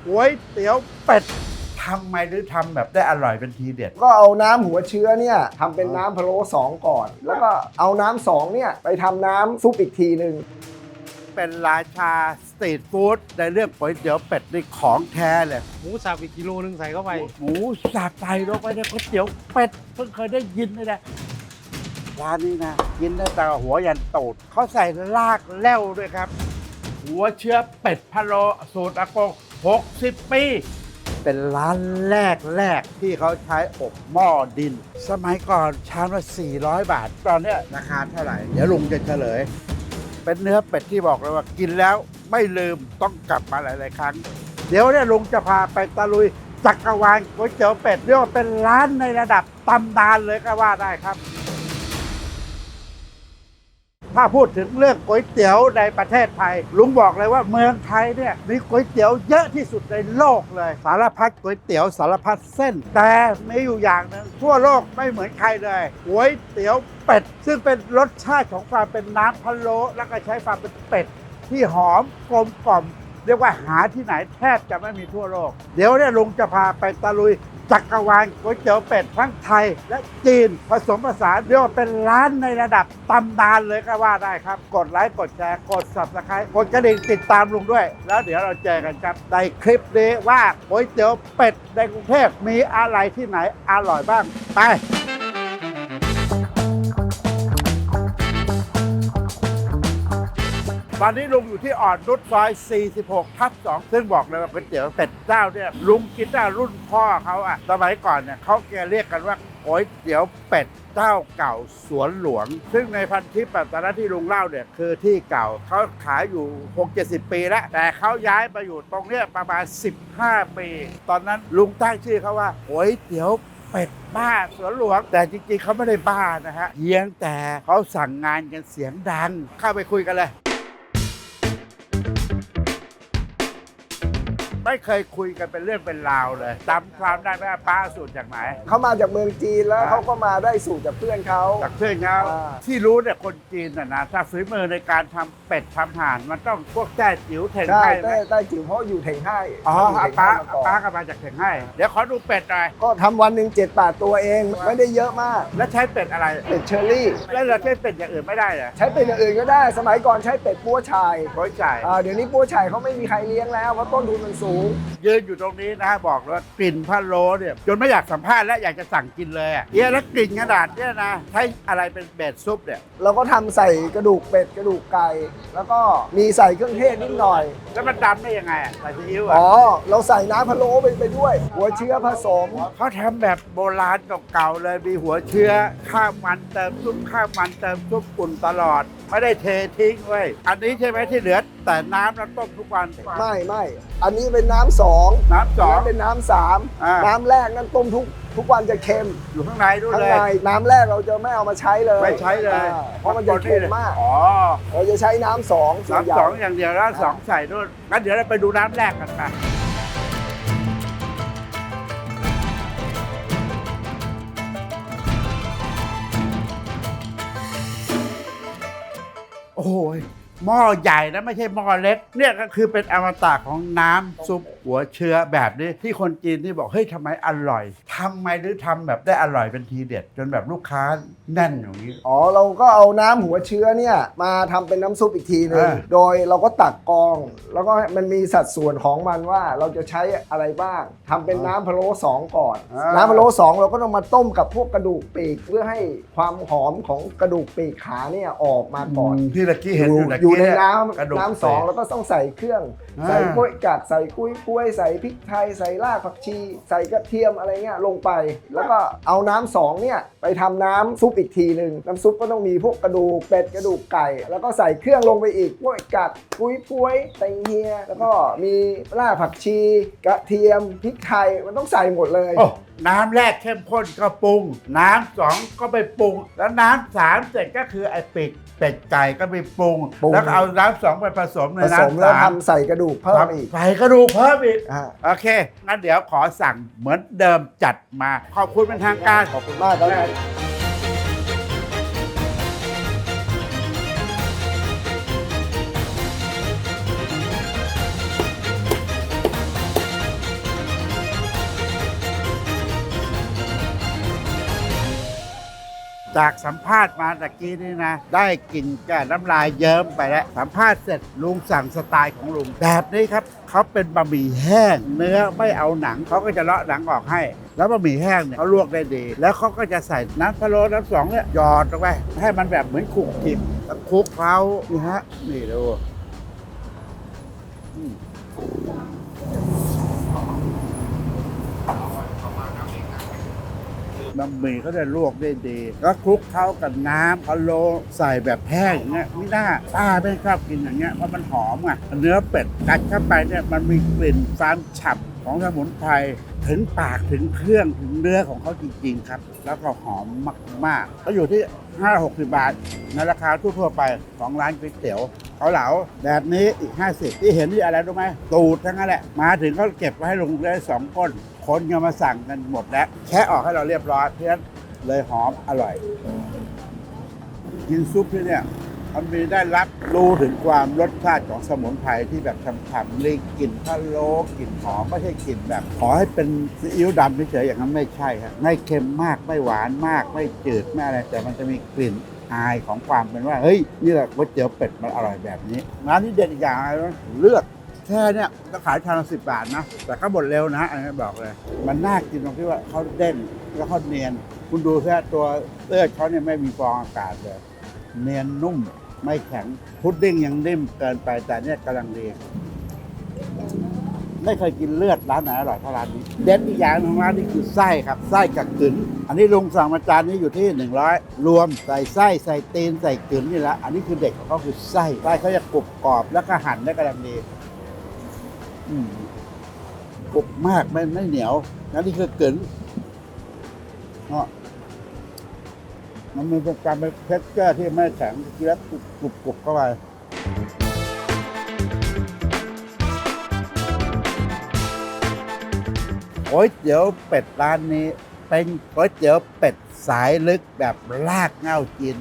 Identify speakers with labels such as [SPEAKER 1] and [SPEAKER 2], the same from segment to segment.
[SPEAKER 1] ก๋วยเตี๋ยวเป็ดทำไมหรือทำแบบได้อร่อยเป็นทีเด็ด
[SPEAKER 2] ก็เอาน้ำหัวเชื้อเนี่ยทำเป็นน้ำพะโล้2ก่อน แล้วก็เอาน้ำ2เนี่ยไปทำน้ำซุปอีกทีหนึ่ง
[SPEAKER 1] เป็นราชาสตรีทฟู้ดในเรื่องก๋วยเตี๋ยวเป็ดนี่ของแท้เลย
[SPEAKER 3] หมูสับอีกกิโลนึงใส่เข้าไป
[SPEAKER 1] หมูสับใส่ลงไปในก๋วยเตี๋ยวเป็ดเพิ่งเคยได้ยินเลยนะร้านนี้นะกินได้แต่หัวยันตูดเขาใส่รากแล้วด้วยครับ หัวเชื้อเป็ดพะโล้สูตรอากง60 ปี เป็นร้านแรกที่เขาใช้อบหม้อดิน สมัยก่อนชามละ400 บาท ตอนเนี้ยราคาเท่าไหร่ เดี๋ยวลุงจะเฉลย เป็นเนื้อเป็ดที่บอกเลยว่ากินแล้วไม่ลืมต้องกลับมาหลาย ๆ ครั้ง เดี๋ยวเนี่ยลุงจะพาไปตะลุยจักรวาลก๋วยเตี๋ยวเป็ดเรียกว่าเป็นร้านในระดับตำนานเลยก็ว่าได้ครับ ถ้าพูดถึงเรื่องก๋วยเตี๋ยวในประเทศไทยลุงบอกเลยว่าเมืองไทยเนี่ยมีก๋วยเตี๋ยวเยอะที่สุดในโลกเลย สารพัดก๋วยเตี๋ยวสารพัดเส้น แต่มีอยู่อย่างหนึ่งทั่วโลกไม่เหมือนใครเลยก๋วยเตี๋ยวเป็ดซึ่งเป็นรสชาติของความเป็นน้ำพะโล้แล้วก็ใช้ความเป็นเป็ดที่หอมกลมกล่อมเรียกว่าหาที่ไหนแทบจะไม่มีทั่วโลกเดี๋ยวเนี่ยลุงจะพาไปตะลุยจักรวาลก๋วยเตี๋ยวเป็ดทั้งไทยและจีนผสมผสานเรียกว่าเป็นร้านในระดับตำนานเลยก็ว่าได้ครับกดไลค์กดแชร์กด Subscribe กดกระดิ่งติดตามลุงด้วยแล้วเดี๋ยวเราเจอกันครับในคลิปนี้ว่าก๋วยเตี๋ยวเป็ดในกรุงเทพมีอะไรที่ไหนอร่อยบ้างไปตอนนี้ลุงอยู่ที่อ่อนนุชซอย 46/2 ซึ่งบอกเลยว่าก๋วยเตี๋ยวเป็ดเจ้าเนี่ยลุงกินได้รุ่นพ่อเขาอะสมัยก่อนเนี่ยเขาแกเรียกกันว่าก๋วยเตี๋ยวเป็ดเจ้าเก่าสวนหลวง ซึ่งในพันทิปแบบตอนนั้นที่ลุงเล่าเนี่ยคือที่เก่าเขาขายอยู่ 60-70 ปีแล้วแต่เขาย้ายมาอยู่ตรงเนี้ยประมาณ 15 ปี ตอนนั้นลุงตั้งชื่อเขาว่าก๋วยเตี๋ยวเป็ดบ้าสวนหลวงแต่จริงๆเขาไม่ได้บ้านะฮะเพียงแต่เขาสั่งงานกันเสียงดังเข้าไปคุยกันเลยไม่เคยคุยกันเป็นเรื่องเป็นราวเลยจำความได้ไหมว่าป้าสูตรจากไหน
[SPEAKER 2] เขามาจากเมืองจีนแล้วเขาก็มาได้สูตรจากเพื่อนเขา
[SPEAKER 1] จากเพื่อนเขาที่รู้เนี่ยคนจีนน่ะนะถ้าฝีมือในการทำเป็ดทำห่านมันต้องพวกแต้จิ๋วเถง
[SPEAKER 2] ใช่
[SPEAKER 1] ให้ไหม
[SPEAKER 2] ได้จิ๋วเพราะอยู่เถงให้
[SPEAKER 1] อ๋อ
[SPEAKER 2] อยู่เถง
[SPEAKER 1] ป้า
[SPEAKER 2] ให้มาก่อน
[SPEAKER 1] ป้าก็มาจากเถงให้เดี๋ยวขอดูเป็ดหน่อย
[SPEAKER 2] ก็ทำวันหนึ่ง7-8 ตัวเองไม่ได้เยอะมาก
[SPEAKER 1] แล้วใช้เป็ดอะไร
[SPEAKER 2] เป็ดเชอรี่
[SPEAKER 1] แล้วเราใช้เป็ดอย่างอื่นไม่ได้เหรอ
[SPEAKER 2] ใช้เป็ดอย่างอื่นก็ได้ สมัยก่อนใช้เป็ดปัวชาย
[SPEAKER 1] โอยจ่าย
[SPEAKER 2] เดี๋ยวนี้ปัวชายเขาไม่มีใครเลี้ยงแล้วเพราะต้นทุนมันสูง
[SPEAKER 1] ยืนอยู่ตรงนี้นะบอกเลยว่ากลิ่นพะโล้เนี่ยจนไม่อยากสัมภาษณ์และอยากจะสั่งกินเลยอ่ะเนี่ยแล้วกลิ่นขนาดเนี่ยนะใช้อะไรเป็นเบสซุปเนี่ย
[SPEAKER 2] เราก็ทำใส่กระดูกเป็ดกระดูกไก่แล้วก็มีใส่เครื่องเทศนิดหน่อย
[SPEAKER 1] แล้วมันดำได้ยังไงอะใส่ซีอิ๊วอ่ะ
[SPEAKER 2] อ๋อ เราใส่น้ำพะโล้ไปด้วย หัวเชื้อผสม
[SPEAKER 1] เขาทำแบบโบราณเก่าๆเลยมีหัวเชื้อข้าวมันเติมซุปข้าวมันเติมซุปอุ่นตลอด ไม่ได้เททิ้งไว้ยอันนี้ใช่ไหมที่เหลือแต่น้ำแล้วต้มทุกวัน
[SPEAKER 2] ไม่ อันนี้เป็นน้ำสอง
[SPEAKER 1] น้ำสอง
[SPEAKER 2] นนั้นเป็นน้ำสาม
[SPEAKER 1] อ่า
[SPEAKER 2] น้ำแรกนั่นต้มทุกวันจะเค็ม
[SPEAKER 1] อยู่ข้างในด้วย
[SPEAKER 2] ข้าง
[SPEAKER 1] เลย
[SPEAKER 2] ในน้ำแรกเราจะไม่เอามาใช้เลย
[SPEAKER 1] ไม่ใช้เลย
[SPEAKER 2] เพราะมันจะเค็มมาก
[SPEAKER 1] อ๋อ
[SPEAKER 2] เราจะใช้น้ำสองส่วนใหญ่
[SPEAKER 1] น้ำสองอย่างเดียวแล้วสองใส่ด้วยงั้นเดี๋ยวเราไปดูน้ำแรกกันไปโอ้ยหม้อใหญ่นะไม่ใช่หม้อเล็กเนี่ยก็คือเป็นอมตะของน้ำซุปหัวเชื้อแบบนี้ที่คนจีนที่บอกเฮ้ยทำไมอร่อยทำไมหรือทำแบบได้อร่อยเป็นทีเด็ด จนแบบลูกค้าแน่นอย่างนี้
[SPEAKER 2] อ๋อเราก็เอาน้ำหัวเชื้อเนี่ยมาทำเป็นน้ำซุปอีกทีหนึง โดยเราก็ตักกรอง แล้วก็มันมีสัดส่วนของมันว่าเราจะใช้อะไรบ้างทำเป็นน้ำพะโล้2ก่อน น้ำพะโล้2เราก็ต้องมาต้มกับพวกกระดูกปีกเพื่อให้ความหอมของกระดูกปีกขาเนี่ยออกมาก่อน
[SPEAKER 1] ที่ตะกี้เห็นอยู่ตะ
[SPEAKER 2] อยู่
[SPEAKER 1] กี้
[SPEAKER 2] ใน
[SPEAKER 1] เย
[SPEAKER 2] น้
[SPEAKER 1] กระดูก
[SPEAKER 2] ำสองแล้วก็ต้องใส่เครื่อง
[SPEAKER 1] อ่า
[SPEAKER 2] ใส่กล้วยกัดใส่กุ้ยใส่พริกไทยใส่รากผักชี ใส่กระเทียมอะไรเงี้ยลงไป แล้วก็เอาน้ำสองเนี่ยไปทำน้ำซุปอีกทีหนึ่งน้ำซุปก็ต้องมีพวกกระดูกเป็ดกระดูกไก่ แล้วก็ใส่เครื่องลงไปอีกกล้วยกัดกุ้ยไตเฮียแล้วก็มีรากผักชี กระเทียมพริกไทยมันต้องใส่หมดเลย
[SPEAKER 1] โอ้น้ำแรกเข้มข้นก็ปรุง น้ำสองก็ไปปรุง แล้วน้ำสามเสร็จก็คือไอ้เป็ดไก่ก็ไปปรุง แล้วก็เอาน้ำสองไปผสมใน
[SPEAKER 2] ผสม
[SPEAKER 1] น้ำ
[SPEAKER 2] แล้ว
[SPEAKER 1] สาม
[SPEAKER 2] ทำใส่กระดูกเพิ่มอีก
[SPEAKER 1] ใส่กระดูกเพิ่มอีก
[SPEAKER 2] อ่า
[SPEAKER 1] โอเค งั้นเดี๋ยวขอสั่งเหมือนเดิมจัดมา ขอบคุณเป็นทางการ
[SPEAKER 2] ขอบคุณมากครับ
[SPEAKER 1] โ จากสัมภาษณ์มาตะกี้นี่นะ ได้กลิ่นแก่น้ำลายเยิ้มไปแล้วสัมภาษณ์เสร็จลุงสั่งสไตล์ของลุงแบบนี้ครับเขาเป็นบะหมี่แห้ง เนื้อไม่เอาหนังเขาก็จะเลาะหนังออกให้ แล้วบะหมี่แห้งเนี่ยเขาลวกได้ดี แล้วเขาก็จะใส่น้ำพะโล้น้ำสองเนี่ยหยอดลงไปให้มันแบบเหมือนคลุกคลิกแล้วคลุกเคล้านี่ฮะนี่ดูบะหมี่เขาจะลวกได้ดีแล้วคลุกเคล้ากับน้ำพะโล้ใส่แบบแห้งอย่างเงี้ยไม่น่าป้าไม่ชอบกินอย่างเงี้ยเพราะมันหอมอ่ะเนื้อเป็ดกัดเข้าไปเนี่ยมันมีกลิ่นความฉ่ำของสมุนไพรถึงปากถึงเครื่องถึงเนื้อของเขาจริงๆครับแล้วก็หอมมากๆก็อยู่ที่5-60 บาทในราคาทั่วๆไปของร้านก๋วยเตี๋ยวเขาเหลาแบบนี้อีก50ที่เห็นนี่อะไรรู้ไหมตูดทั้งนั้นแหละมาถึงเขาเก็บไว้ให้ลุงได้2 ก้นคนก็มาสั่งกันหมดแล้วแค่ออกให้เราเรียบร้อยเพราะฉะนั้นเลยหอมอร่อยกินซุปที่เนี่ยมันมีได้รับรู้ถึงความรสชาติของสมุนไพรที่แบบฉ่ำๆเลยกลิ่นพะโล้กลิ่นหอมไม่ใช่กลิ่นแบบขอให้เป็นซีอิ๊วดำเฉยๆอย่างนั้นไม่ใช่ครับไม่เค็มมากไม่หวานมากไม่จืดไม่อะไรแต่มันจะมีกลิ่นอายของความเป็นว่าเฮ้ยนี่แหละก๋วยเตี๋ยวเป็ดมันอร่อยแบบนี้ร้านนี้เด็ดอีกอย่างอะไรรู้ไหมเลือกแค่เนี่ยก็ขายชามละ10 บาทนะแต่ก็หมดเร็วนะอันนี้บอกเลยมันน่ากินตรงที่ว่าเขาเด้งแล้วเขาเนียนคุณดูแค่ตัวเลือดเขาเนี่ยไม่มีฟองอากาศเลยเนียนนุ่มไม่แข็งพุดดิ้งยังนิ่มเกินไปแต่เนี่ยกำลังดีไม่เคยกินเลือดร้านไหนอร่อยเท่าร้านนี้เด็ดอีกอย่างของร้านนี้คือไส้ครับไส้กับกึ๋นอันนี้ลุงสั่งมาจานนี้อยู่ที่100รวมใส่ไส้ใส่ตีนใส่กึ๋นนี่แหละอันนี้คือเด็กของเขาคือไส้เขาจะกรุบกรอบแล้วก็หั่นได้กำลังดีกรุบมากไม่เหนียวอันนี้คือกึ๋นมันมีการเป็นเท็กเจอร์ที่ไม่แข็งกินแล้วกรุบเข้าไปก๋วยเตี๋ยวเป็ดร้านนี้เป็นก๋วยเตี๋ยวเป็ดสายลึกแบบรากเหง้าจีน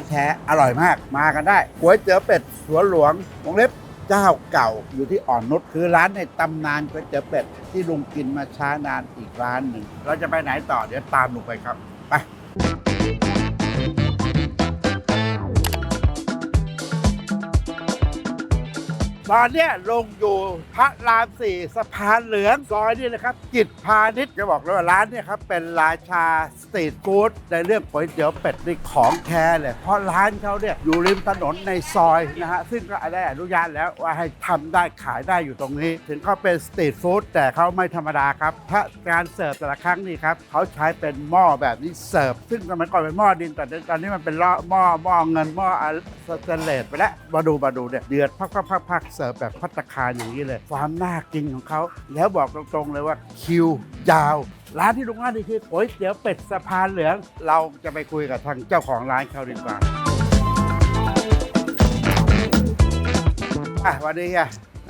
[SPEAKER 1] แท้ๆอร่อยมากมากันได้ก๋วยเตี๋ยวเป็ดสวนหลวงวงเล็บเจ้าเก่าอยู่ที่อ่อนนุชคือร้านในตำนานก๋วยเตี๋ยวเป็ดที่ลุงกินมาช้านานอีกร้านหนึ่งเราจะไปไหนต่อเดี๋ยวตามลุงไปครับไปตอนเนี้ยลงอยู่พระราม 4สะพานเหลืองซอยนี่นะครับจิตพาณิชย์จะบอกเลยว่าร้านเนี่ยครับเป็นราชาสตรีทฟู้ดในเรื่องก๋วยเตี๋ยวเป็ดนี่ของแท้เลยเพราะร้านเขาเนี่ยอยู่ริมถนนในซอยนะฮะซึ่งก็ได้อนุญาตแล้วว่าให้ทำได้ขายได้อยู่ตรงนี้ถึงเขาเป็นสตรีทฟู้ดแต่เขาไม่ธรรมดาครับถ้าการเสิร์ฟแต่ละครั้งนี่ครับเขาใช้เป็นหม้อแบบนี้เสิร์ฟซึ่งสมัยก่อนเป็นหม้อดินแต่ตอนนี้มันเป็นหม้อเงินหม้อสแตนเลสไปแล้วมาดูเนี่ยเดือดพักเสิร์ฟแบบภัตตาคารอย่างนี้เลยความน่ากินของเขาแล้วบอกตรงๆเลยว่าคิวยาวร้านที่ลุงว่านี่คือก๋วยเตี๋ยวเป็ดสะพานเหลืองเราจะไปคุยกับทางเจ้าของร้านเขาดีกว่าวันนี้ไง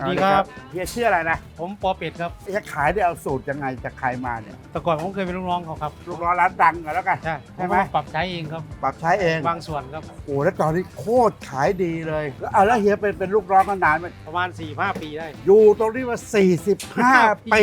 [SPEAKER 3] ดีครับ
[SPEAKER 1] เฮียชื่ออะไรนะ
[SPEAKER 3] ผมปอเป็ดครับ
[SPEAKER 1] เฮียขายได้เอาสูตรยังไงจากใครมาเนี่ย
[SPEAKER 3] แต่ก่อนผมเคยเป็นลูกน้องเขาครับ
[SPEAKER 1] ลูกน้องร้านดังกันแล้วกัน
[SPEAKER 3] ใช่
[SPEAKER 1] ใช่ไหม
[SPEAKER 3] ปรับใช้เองครับ
[SPEAKER 1] ปรับใช้เอง
[SPEAKER 3] บางส่วนครับ
[SPEAKER 1] โอ้แล้วตอนนี้โคตรขายดีเลยแล้วเฮียเป็นลูกน้องกันนานไหม
[SPEAKER 3] ประมาณ 4-5 ปีได้
[SPEAKER 1] อยู่ตรงนี้มา 45 ปี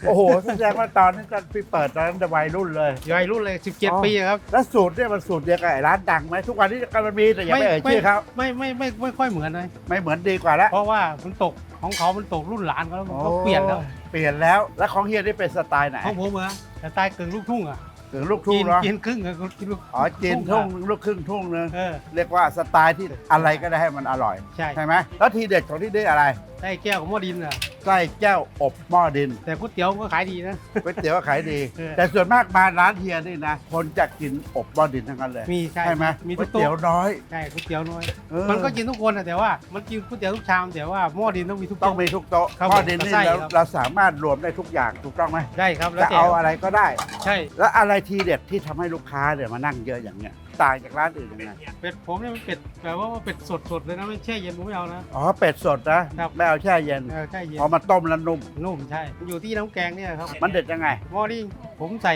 [SPEAKER 1] โอ้โหแสดงว่าตอนนั้นตอนพี่เปิดตอนนั้นจะวัยรุ่นเลย
[SPEAKER 3] วัยรุ่นเลย 17 ปีครับ
[SPEAKER 1] แล้วสูตรเนี่ยมันสูตรเดียวกับไอ้ร้านดังไหมทุกวันนี้มันมีแต่อย่าไปเอ่ยชื่อเขา
[SPEAKER 3] ไม่ค่อยเหมือนเลย
[SPEAKER 1] ไม่เหมือนดีกว่าแล้ว
[SPEAKER 3] เพราะว่ามันตกของเขามันตกรุ่นหลานเขาแล้วมันก็เปลี่ยนแล้ว
[SPEAKER 1] เปลี่ยนแล้วแล้วของเฮียนี่เป็นสไตล์ไหน
[SPEAKER 3] ของผมเหรอแต่ตายกึ่งลูกทุ่งอ่ะ
[SPEAKER 1] ถึงลูกทุ่งเหรอ
[SPEAKER 3] กินครึ่งอะกินลูก
[SPEAKER 1] อ๋อจีนทุ่งลูกครึ่งทุ่งนึง
[SPEAKER 3] เออ
[SPEAKER 1] เรียกว่าสไตล์ที่อะไรก็ได้ให้มันอร่อย
[SPEAKER 3] ใช่
[SPEAKER 1] ใช่ไหมแล้วทีเด็ดของที่นี่อะไร
[SPEAKER 3] ได้แก้วของหม้อดินอ่ะ
[SPEAKER 1] ไส้แก้วอบหม้อดิน
[SPEAKER 3] แต่ก๋วยเตี๋ยวก็ขายดีนะ
[SPEAKER 1] ก๋วยเตี๋ยวก็ขายดี
[SPEAKER 3] เออ
[SPEAKER 1] แต่ส่วนมากมาร้านเฮียนี่นะคนจะกินอบหม้อดินทั้งนั้นเลย
[SPEAKER 3] มีใช่
[SPEAKER 1] ไหม
[SPEAKER 3] มี
[SPEAKER 1] ก๋
[SPEAKER 3] ทุ
[SPEAKER 1] วย
[SPEAKER 3] ก
[SPEAKER 1] เตี๋ยว
[SPEAKER 3] โต๊ะ
[SPEAKER 1] น้อย
[SPEAKER 3] ใช่ก๋วยเตี๋ยวน้อย
[SPEAKER 1] เออ
[SPEAKER 3] มันก็กินทุกคนอะแต่ว่ามันกินก๋วยเตี๋ยวทุกชามแต่ว่าหม้อดินต้องมีทุก
[SPEAKER 1] ต้อง
[SPEAKER 3] โต๊ะ
[SPEAKER 1] มีทุกโต๊ะ
[SPEAKER 3] ครับ
[SPEAKER 1] หม้อดินนี่
[SPEAKER 3] ใช่
[SPEAKER 1] เรา
[SPEAKER 3] ครับ
[SPEAKER 1] เราสามารถรวมได้ทุกอย่างถูกต้องไหม
[SPEAKER 3] ได้ครับแล้ว
[SPEAKER 1] จะ
[SPEAKER 3] แต่
[SPEAKER 1] เอาอะไรก็ได้
[SPEAKER 3] ใช่
[SPEAKER 1] แล้วอะไรทีเด็ดที่ทำให้ลูกค้าเนี่ยมานั่งเยอะอย่างเงี้ยต่างจากร้านอื่นยังไง
[SPEAKER 3] เป็ดผมเนี่ยมันเป็ดแบบว่าเป็ดสดๆเลยนะไม่แช่เย็นผมไม่เอานะ
[SPEAKER 1] อ๋อเป็ดสดนะครับ ไม่เอาแช่เย็น
[SPEAKER 3] แช่เย็น
[SPEAKER 1] พอมาต้มแล้วนุ่ม
[SPEAKER 3] นุ่มใช่มันอยู่ที่น้ำแกงเนี่ยครับ
[SPEAKER 1] มันเด็ดยังไง
[SPEAKER 3] หม้อนี่ผมใส่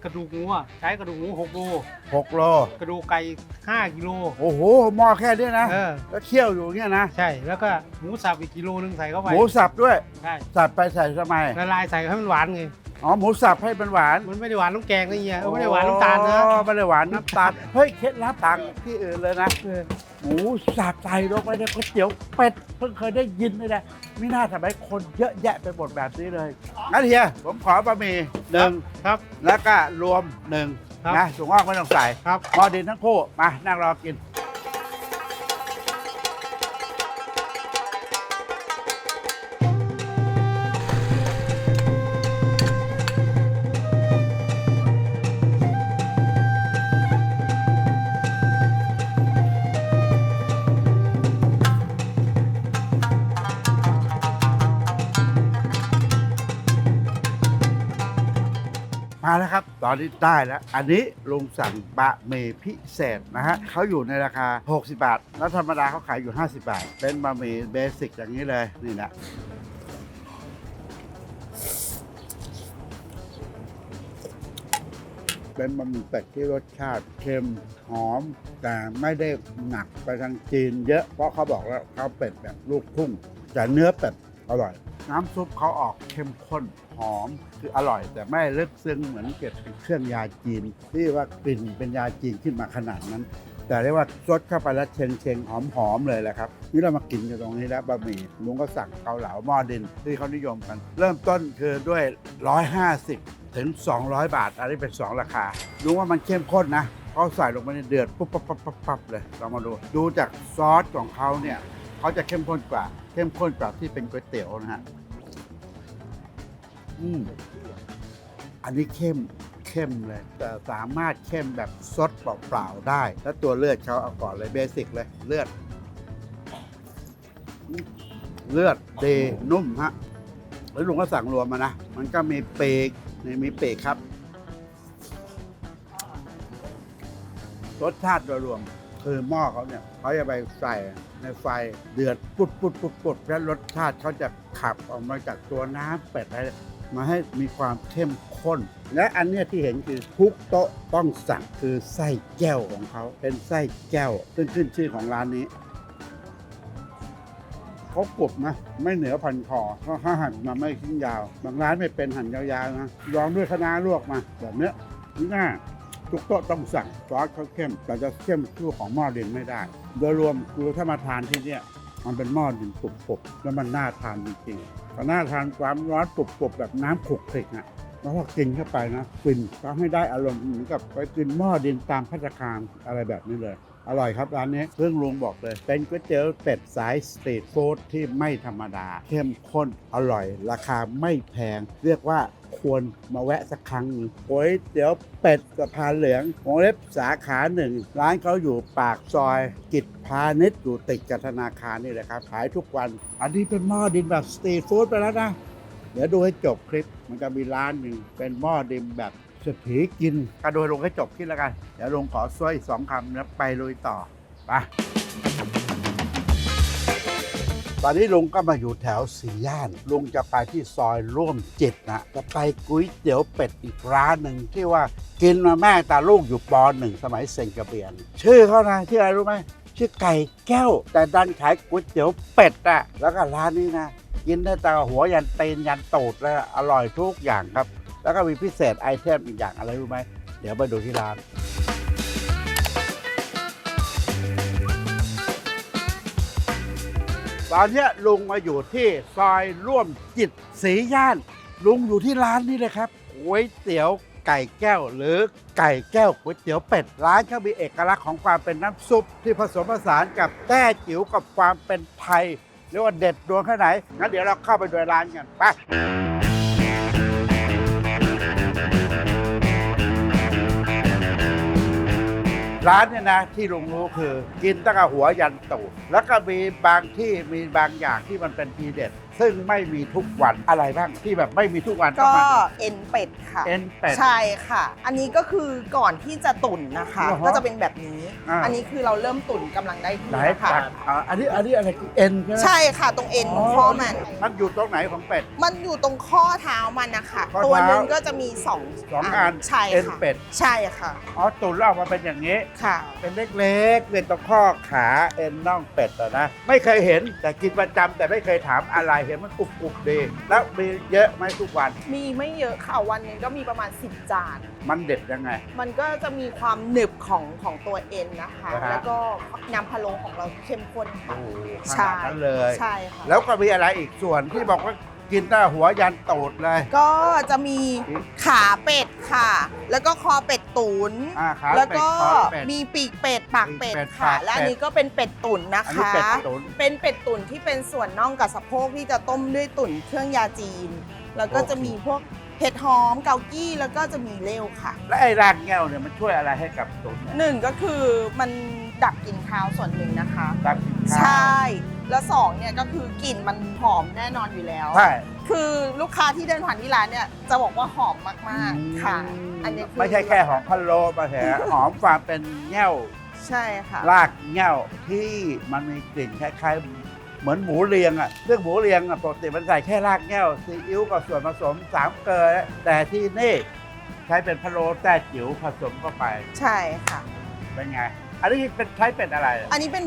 [SPEAKER 3] กระดูกหมูอะใช้กระดูกหมู6 โล
[SPEAKER 1] 6 โล
[SPEAKER 3] กระดูกไก่5 กิโล
[SPEAKER 1] โอ้โหหม้อแค่นี้นะ
[SPEAKER 3] เออ
[SPEAKER 1] แล้วเคี่ยวอยู่เนี่ยนะ
[SPEAKER 3] ใช่แล้วก็หมูสับอีกกิโลนึงใส่เข้าไป
[SPEAKER 1] หมูสับด้วย
[SPEAKER 3] ใช่
[SPEAKER 1] สับไปใส่ทำไม
[SPEAKER 3] ละลายใส่ให้มันหวานไง
[SPEAKER 1] อ๋อหมูสับให้มันหวาน
[SPEAKER 3] มันไม่ได้หวานน้ำแกงนะเฮียไม่ได้หวานน้ำตาลนะ
[SPEAKER 1] อ๋อไม่ได้หวานน้ำตาลเฮ้ยเคล็ดลับต่างที่อื่นเลยนะหมูสับใส่ลงไปในก๋วยเตี๋ยวเป็ดเพิ่งเคยได้ยินเลยนะไม่น่าทำให้คนเยอะแยะไปหมดแบบนี้เลยงั้นเฮียผมขอบะหมี่หนึ่ง
[SPEAKER 3] ครับ
[SPEAKER 1] แล้วก็รวมหนึ่ง
[SPEAKER 3] ครับ
[SPEAKER 1] นะถุงอ้อกไม่ต้องใส่
[SPEAKER 3] ครับ
[SPEAKER 1] หม้อดินทั้งคู่มานั่งรอกิน มาแล้วครับ ตอนนี้ได้แล้ว อันนี้ลุงสั่งบะหมี่พิเศษนะฮะเขาอยู่ในราคา 60 บาท แล้วธรรมดาเขาขายอยู่ 50 บาท เป็นบะหมี่เบสิกอย่างนี้เลย นี่นะเป็นบะหมี่เป็ดที่รสชาติเค็มหอม แต่ไม่ได้หนักไปทางจีนเยอะ เพราะเขาบอกแล้วเขาเป็ดแบบลูกทุ่งแต่เนื้อเป็ดอร่อย น้ำซุปเขาออกเข้มข้นหอมคืออร่อย แต่ไม่ลึกซึ้งเหมือนเก็บเป็นเครื่องยาจีน ที่ว่ากลิ่นเป็นยาจีนขึ้นมาขนาดนั้น แต่เรียกว่าซดเข้าไปแล้วเชงๆหอมๆเลยแหละครับนี่เรามากินกันตรงนี้แล้วบะหมี่ลุงก็สั่งเกาเหลาหม้อดินที่เขานิยมกัน เริ่มต้นคือด้วย 150 ถึง 200 บาท อันนี้เป็น 2 ราคาลุงว่ามันเข้มข้นนะเขาใส่ลงไปในเดือดปุ๊บปั๊บเลยเรามาดูจากซอสของเขาเนี่ยเขาจะเข้มข้นกว่าที่เป็นก๋วยเตี๋ยวนะฮะอันนี้เข้มเลยแต่สามารถเข้มแบบซดเปล่าๆได้แล้วตัวเลือดเขาเอาก่อนเลยเบสิกเลยเลือดดีนุ่มฮะแล้วลุงก็สั่งรวมมานะมันก็มีปีกนี่มีปีกครับรสชาติโดยรวมคือหม้อเขาเนี่ยเขาจะไปใส่ในไฟเดือดปุดแล้วรสชาติเขาจะขับออกมาจากตัวน้ำเป็ดอะไรมาให้มีความเข้มข้นและอันเนี้ยที่เห็นคือทุกโต๊ะต้องสั่งคือไส้แก้วของเขาเป็นไส้แก้วซึ่งขึ้นชื่อของร้านนี้เขากรุบนะไม่เหนือพันคอเพราะหั่นมาไม่ชิ้นยาวบางร้านไม่เป็นหั่นยาวๆนะรองด้วยคะน้าลวกมาแบบเนี้ยนี่น่าทุกโต๊ะต้องสั่งซอสเขาเข้มแต่จะเข้มสู้ของหม้อดินไม่ได้โดยรวมคือถ้ามาทานที่เนี่ยมันเป็นหม้อดินปุบๆแล้วมันน่าทานจริงๆพอน่าทานความร้อนปุบๆแบบน้ำขลุกคลิกอ่ะแล้วพอกินเข้าไปนะฟินก็ให้ได้อารมณ์เหมือนกับไปกินหม้อดินตามภัตตาคารอะไรแบบนี้เลยอร่อยครับร้านนี้เพิ่งลุงบอกเลยเป็นก๋วยเตี๋ยวเป็ดสายสตรีทฟู้ดที่ไม่ธรรมดาเข้มข้นอร่อยราคาไม่แพงเรียกว่าควรมาแวะสักครั้งหนึ่งก๋วยเตี๋ยวเป็ดสะพานเหลืองวงเล็บสาขาหนึ่งร้านเขาอยู่ปากซอยกิจพาณิชย์อยู่ติดกับธนาคารนี่แหละครับขายทุกวันอันนี้เป็นหม้อดินแบบสตรีทฟู้ดไปแล้วนะเดี๋ยวดูให้จบคลิปมันจะมีร้านหนึ่งเป็นหม้อดินแบบเศรษฐีกินก็ดูให้ลงให้จบคลิปแล้วกันเดี๋ยวลงขอซ้อย2 คำแล้วไปลุยต่อไปตอนนี้ลุงก็มาอยู่แถวสี่ย่านลุงจะไปที่ซอยร่วมจิตนะจะไปก๋วยเตี๋ยวเป็ดอีกร้านหนึ่งที่ว่ากินมาแม่แต่ลูกอยู่ป .1 สมัยเซนกระเบียนชื่อเขานะชื่ออะไรรู้ไหมชื่อไก่แก้วแต่ดันขายก๋วยเตี๋ยวเป็ดอะแล้วก็ร้านนี้นะกินได้แต่หัวยันตีนยันตูดเลยอร่อยทุกอย่างครับแล้วก็มีพิเศษไอเทมอีกอย่างอะไรรู้ไหมเดี๋ยวไปดูที่ร้านตอนนี้ลุงมาอยู่ที่ซอยร่วมจิตสีย่านลุงอยู่ที่ร้านนี้เลยครับก๋วยเตี๋ยวไก่แก้วหรือไก่แก้วก๋วยเตี๋ยวเป็ดร้านเขามีเอกลักษณ์ของความเป็นน้ำซุปที่ผสมผสานกับแต้จิ๋วกับความเป็นไทยเรียกว่าเด็ดดวงแค่ไหนงั้นเดี๋ยวเราเข้าไปดูร้านกันไปร้านเนี่ยนะที่ลุงรู้คือกินตั้งแต่หัวยันตูดแล้วก็มีบางที่มีบางอย่างที่มันเป็นทีเด็ดซึ่งไม่มีทุกวันอะไรบ้างที่แบบไม่มีทุกวัน
[SPEAKER 4] ก็เอ็นเป็ดค่ะ
[SPEAKER 1] เอ็นเป็ด
[SPEAKER 4] ใช่ค่ะ อันนี้ก็คือก่อนที่จะตุ๋นนะคะ
[SPEAKER 1] เหรอฮะ
[SPEAKER 4] ก็จะเป็นแบบนี้
[SPEAKER 1] อ่า
[SPEAKER 4] อันนี้คือเราเริ่มตุ๋นกำลังได้ที่
[SPEAKER 1] ไหน
[SPEAKER 4] ค่ะ
[SPEAKER 1] ตักอันนี้อะไรคือเอ็นใช่ไหม
[SPEAKER 4] ใช่ค่ะตรงเอ็นข้อมัน
[SPEAKER 1] มันอยู่ตรงไหนของเป็ด
[SPEAKER 4] มันอยู่ตรงข้อเท้ามันนะคะ
[SPEAKER 1] ข้อเท้า
[SPEAKER 4] ตัวหนึ่งก็จะมีสอง
[SPEAKER 1] อัน
[SPEAKER 4] ใช่
[SPEAKER 1] เอ็น
[SPEAKER 4] ค่ะ
[SPEAKER 1] เป็ด
[SPEAKER 4] ใช่ค่ะ
[SPEAKER 1] อ๋อตุ๋นแล้วออกมาเป็นอย่างนี้
[SPEAKER 4] ค่ะ
[SPEAKER 1] เป็นเล็กๆเป็นตรงข้อขาเอ็นน่องเป็ดอะนะไม่เคยเห็นแต่กินประจำแต่ไม่เคยถามอะไร เห็นมันกรุบๆดี แล้วมีเยอะไหมทุกวัน
[SPEAKER 4] มีไม่เยอะค่ะวันหนึงก็มีประมาณ 10 จาน
[SPEAKER 1] มันเด็ดยังไง
[SPEAKER 4] มันก็จะมีความหนึบของตัวเอ็นนะคะ
[SPEAKER 1] นะฮะ
[SPEAKER 4] แล้วก็น้ำพะโล้ของเราเข้มข้นค่ะ
[SPEAKER 1] โอ้โหข
[SPEAKER 4] ใช่
[SPEAKER 1] นาดนั้นเลย
[SPEAKER 4] ใช่ค่ะ
[SPEAKER 1] แล้วก็มีอะไรอีกส่วนที่บอกว่ากินตั้งแต่หัวยันตูดเลย
[SPEAKER 4] ก็จะมีขาเป็ดค่ะ แล้วก็คอเป็ดตุ๋น
[SPEAKER 1] ขา
[SPEAKER 4] แล้ว
[SPEAKER 1] เป็ด
[SPEAKER 4] ก็
[SPEAKER 1] คอเป็ด
[SPEAKER 4] มีปีกเป็ดปากเป็ด
[SPEAKER 1] ปีกเป็ด
[SPEAKER 4] ค่ะ
[SPEAKER 1] ปากเป็ด
[SPEAKER 4] และอันนี้ก็เป็นเป็ดตุ๋นนะ
[SPEAKER 1] อันนี้
[SPEAKER 4] คะ
[SPEAKER 1] เป็ดตุ๋น
[SPEAKER 4] เป็นเป็ดตุ๋นที่เป็นส่วนน่องกับสะโพกที่จะต้มด้วยตุ๋นเครื่องยาจีน แล้วก็จะมีพวกเห็ดหอมเกากี้แล้วก็จะมีเล้วค่ะ
[SPEAKER 1] และไอ้รากแง่วเนี่ยมันช่วยอะไรให้กับตุ๋นเนี่ย
[SPEAKER 4] หนึ่งก็คือมันดับกลิ่นคาวส่วนหนึ่งนะคะ
[SPEAKER 1] ดับกลิ่นคาว
[SPEAKER 4] ใช่ แล้วสองเนี่ยก็คือกลิ่นมันหอมแน่นอนอยู่แล้ว
[SPEAKER 1] ใช่
[SPEAKER 4] คือลูกค้าที่เดินผ่านที่ร้านเนี่ยจะบอกว่าหอมมากๆค่ะ อันนี้คือ
[SPEAKER 1] ไม่ใช่แค่หอมพะโล้มาแถหอมความเป็นแง่ว
[SPEAKER 4] ใช่ค่ะ
[SPEAKER 1] รากแง่วที่มันมีกลิ่นคล้ายๆเหมือนหมูเรียงอ่ะเรื่องหมูเรียงอ่ะปกติมันใส่แค่รากแง่วซีอิ๊วกับส่วนผสม3 เกลือแต่ที่นี่ใช้เป็นพะโล้แต้จิ๋วผสมเข้าไป
[SPEAKER 4] ใช่ค่ะ
[SPEAKER 1] เป็นไง อันนี้เป็นใช้เป็ดอะไร
[SPEAKER 4] อันนี้เป็น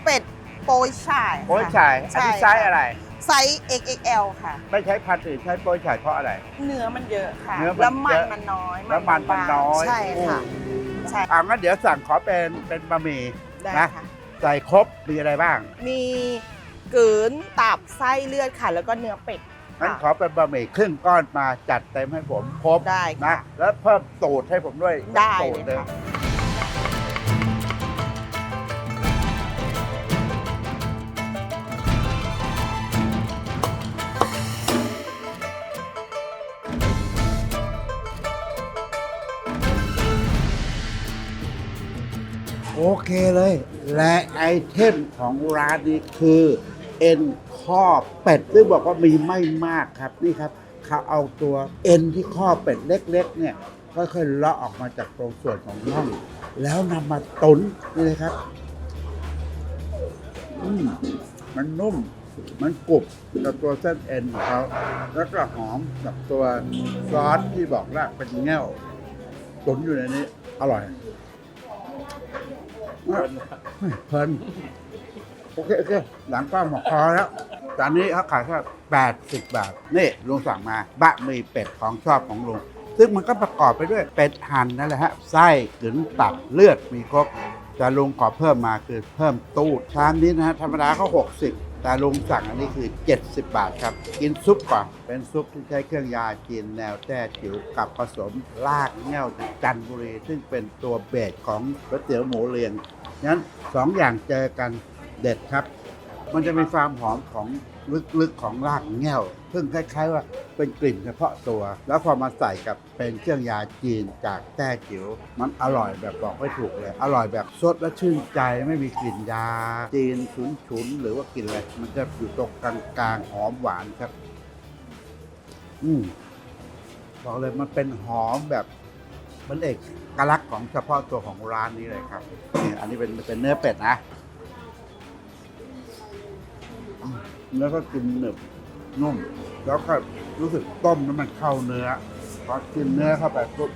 [SPEAKER 4] เป็ดโปยฉ่ายค่ะ
[SPEAKER 1] โป้ยฉายอันนี้ไซส์อะไร
[SPEAKER 4] ไซส์ XXL ค่ะ
[SPEAKER 1] ไม่ใช้พันธุ์อื่นใช้โป้ยฉายเพราะอะไร
[SPEAKER 4] เนื้อมันเยอะค่ะ
[SPEAKER 1] เนื้อมัน
[SPEAKER 4] แล้วมัน
[SPEAKER 1] เยอะ
[SPEAKER 4] มันน้อย
[SPEAKER 1] แล้วมัน
[SPEAKER 4] บาง
[SPEAKER 1] น้อย
[SPEAKER 4] ใช่ค่ะ ใช่
[SPEAKER 1] งั้นเดี๋ยวสั่งขอเป็นบะหมี่
[SPEAKER 4] ได้
[SPEAKER 1] นะ
[SPEAKER 4] ค่ะ
[SPEAKER 1] ใส่ครบมีอะไรบ้าง
[SPEAKER 4] มีกืนตับไส้เลือดค่ะ แล้วก็เนื้อเป็ด
[SPEAKER 1] งั้น
[SPEAKER 4] ค่ะ
[SPEAKER 1] ขอเป็นบะหมี่ครึ่งก้อนมาจัดเต็มให้ผมครบ
[SPEAKER 4] ได้
[SPEAKER 1] นะ
[SPEAKER 4] ค่ะ
[SPEAKER 1] แล้วเพิ่มตูดให้ผมด้วย
[SPEAKER 4] ได้
[SPEAKER 1] ตูด
[SPEAKER 4] เลย
[SPEAKER 1] หนึ่ง
[SPEAKER 4] ค่ะ
[SPEAKER 1] โอเคเลย และไอเทมของร้านนี้คือเอ็นข้อเป็ดซึ่งบอกว่ามีไม่มากครับนี่ครับเขาเอาตัวเอ็นที่ข้อเป็ดเล็กๆเนี่ยค่อยๆเลาะออกมาจากตรงส่วนของน่องแล้วนำมาตุ๋นนี่เลยครับมันนุ่ม มันกรุบกับตัวเส้นเอ็นของเขาแล้วก็หอมกับตัวซอสที่บอกว่าเป็นแง่วตุ๋นอยู่ในนี้ อร่อยเพลินโอเคหลังป้าหมอกคอแล้วจานนี้เขาขายแค่80 บาทนี่ลุงสั่งมาบะหมี่เป็ดของชอบของลุงซึ่งมันก็ประกอบไปด้วยเป็ดหั่นนั่นแหละฮะไส้กึ๋นตับเลือดมีครบแต่ลุงขอเพิ่มมาคือเพิ่มตูดชามนี้นะฮะธรรมดาเขา60แต่ลุงสั่งอันนี้คือ70 บาทครับกินซุปก่อนเป็นซุปที่ใช้เครื่องยาจีนแนวแต้จิ๋วกับผสมรากแง่วจากจันทบุรีซึ่งเป็นตัวเบสของก๋วยเตี๋ยวหมูเรียงงั้น2 อย่างเจอกันเด็ดครับ มันจะมีความหอมของลึกๆของรากแง่วซึ่งคล้ายๆว่าเป็นกลิ่นเฉพาะตัว แล้วพอมาใส่กับเป็นเครื่องยาจีนจากแต้จิ๋วมันอร่อยแบบบอกไม่ถูกเลย อร่อยแบบสดและชื่นใจไม่มีกลิ่นยาจีนฉุนๆหรือว่ากลิ่นอะไรมันจะอยู่ตรงกลางๆหอมหวานครับบอกเลยมันเป็นหอมแบบมันเอกลักษณ์ของเฉพาะตัวของร้านนี้เลยครับนี่อันนี้เป็นเนื้อเป็ดนะแล้วก็กินหนึบนุ่ม แล้วก็รู้สึกต้มแล้วมันเข้าเนื้อพอกินเนื้อเข้าไปปุ๊บ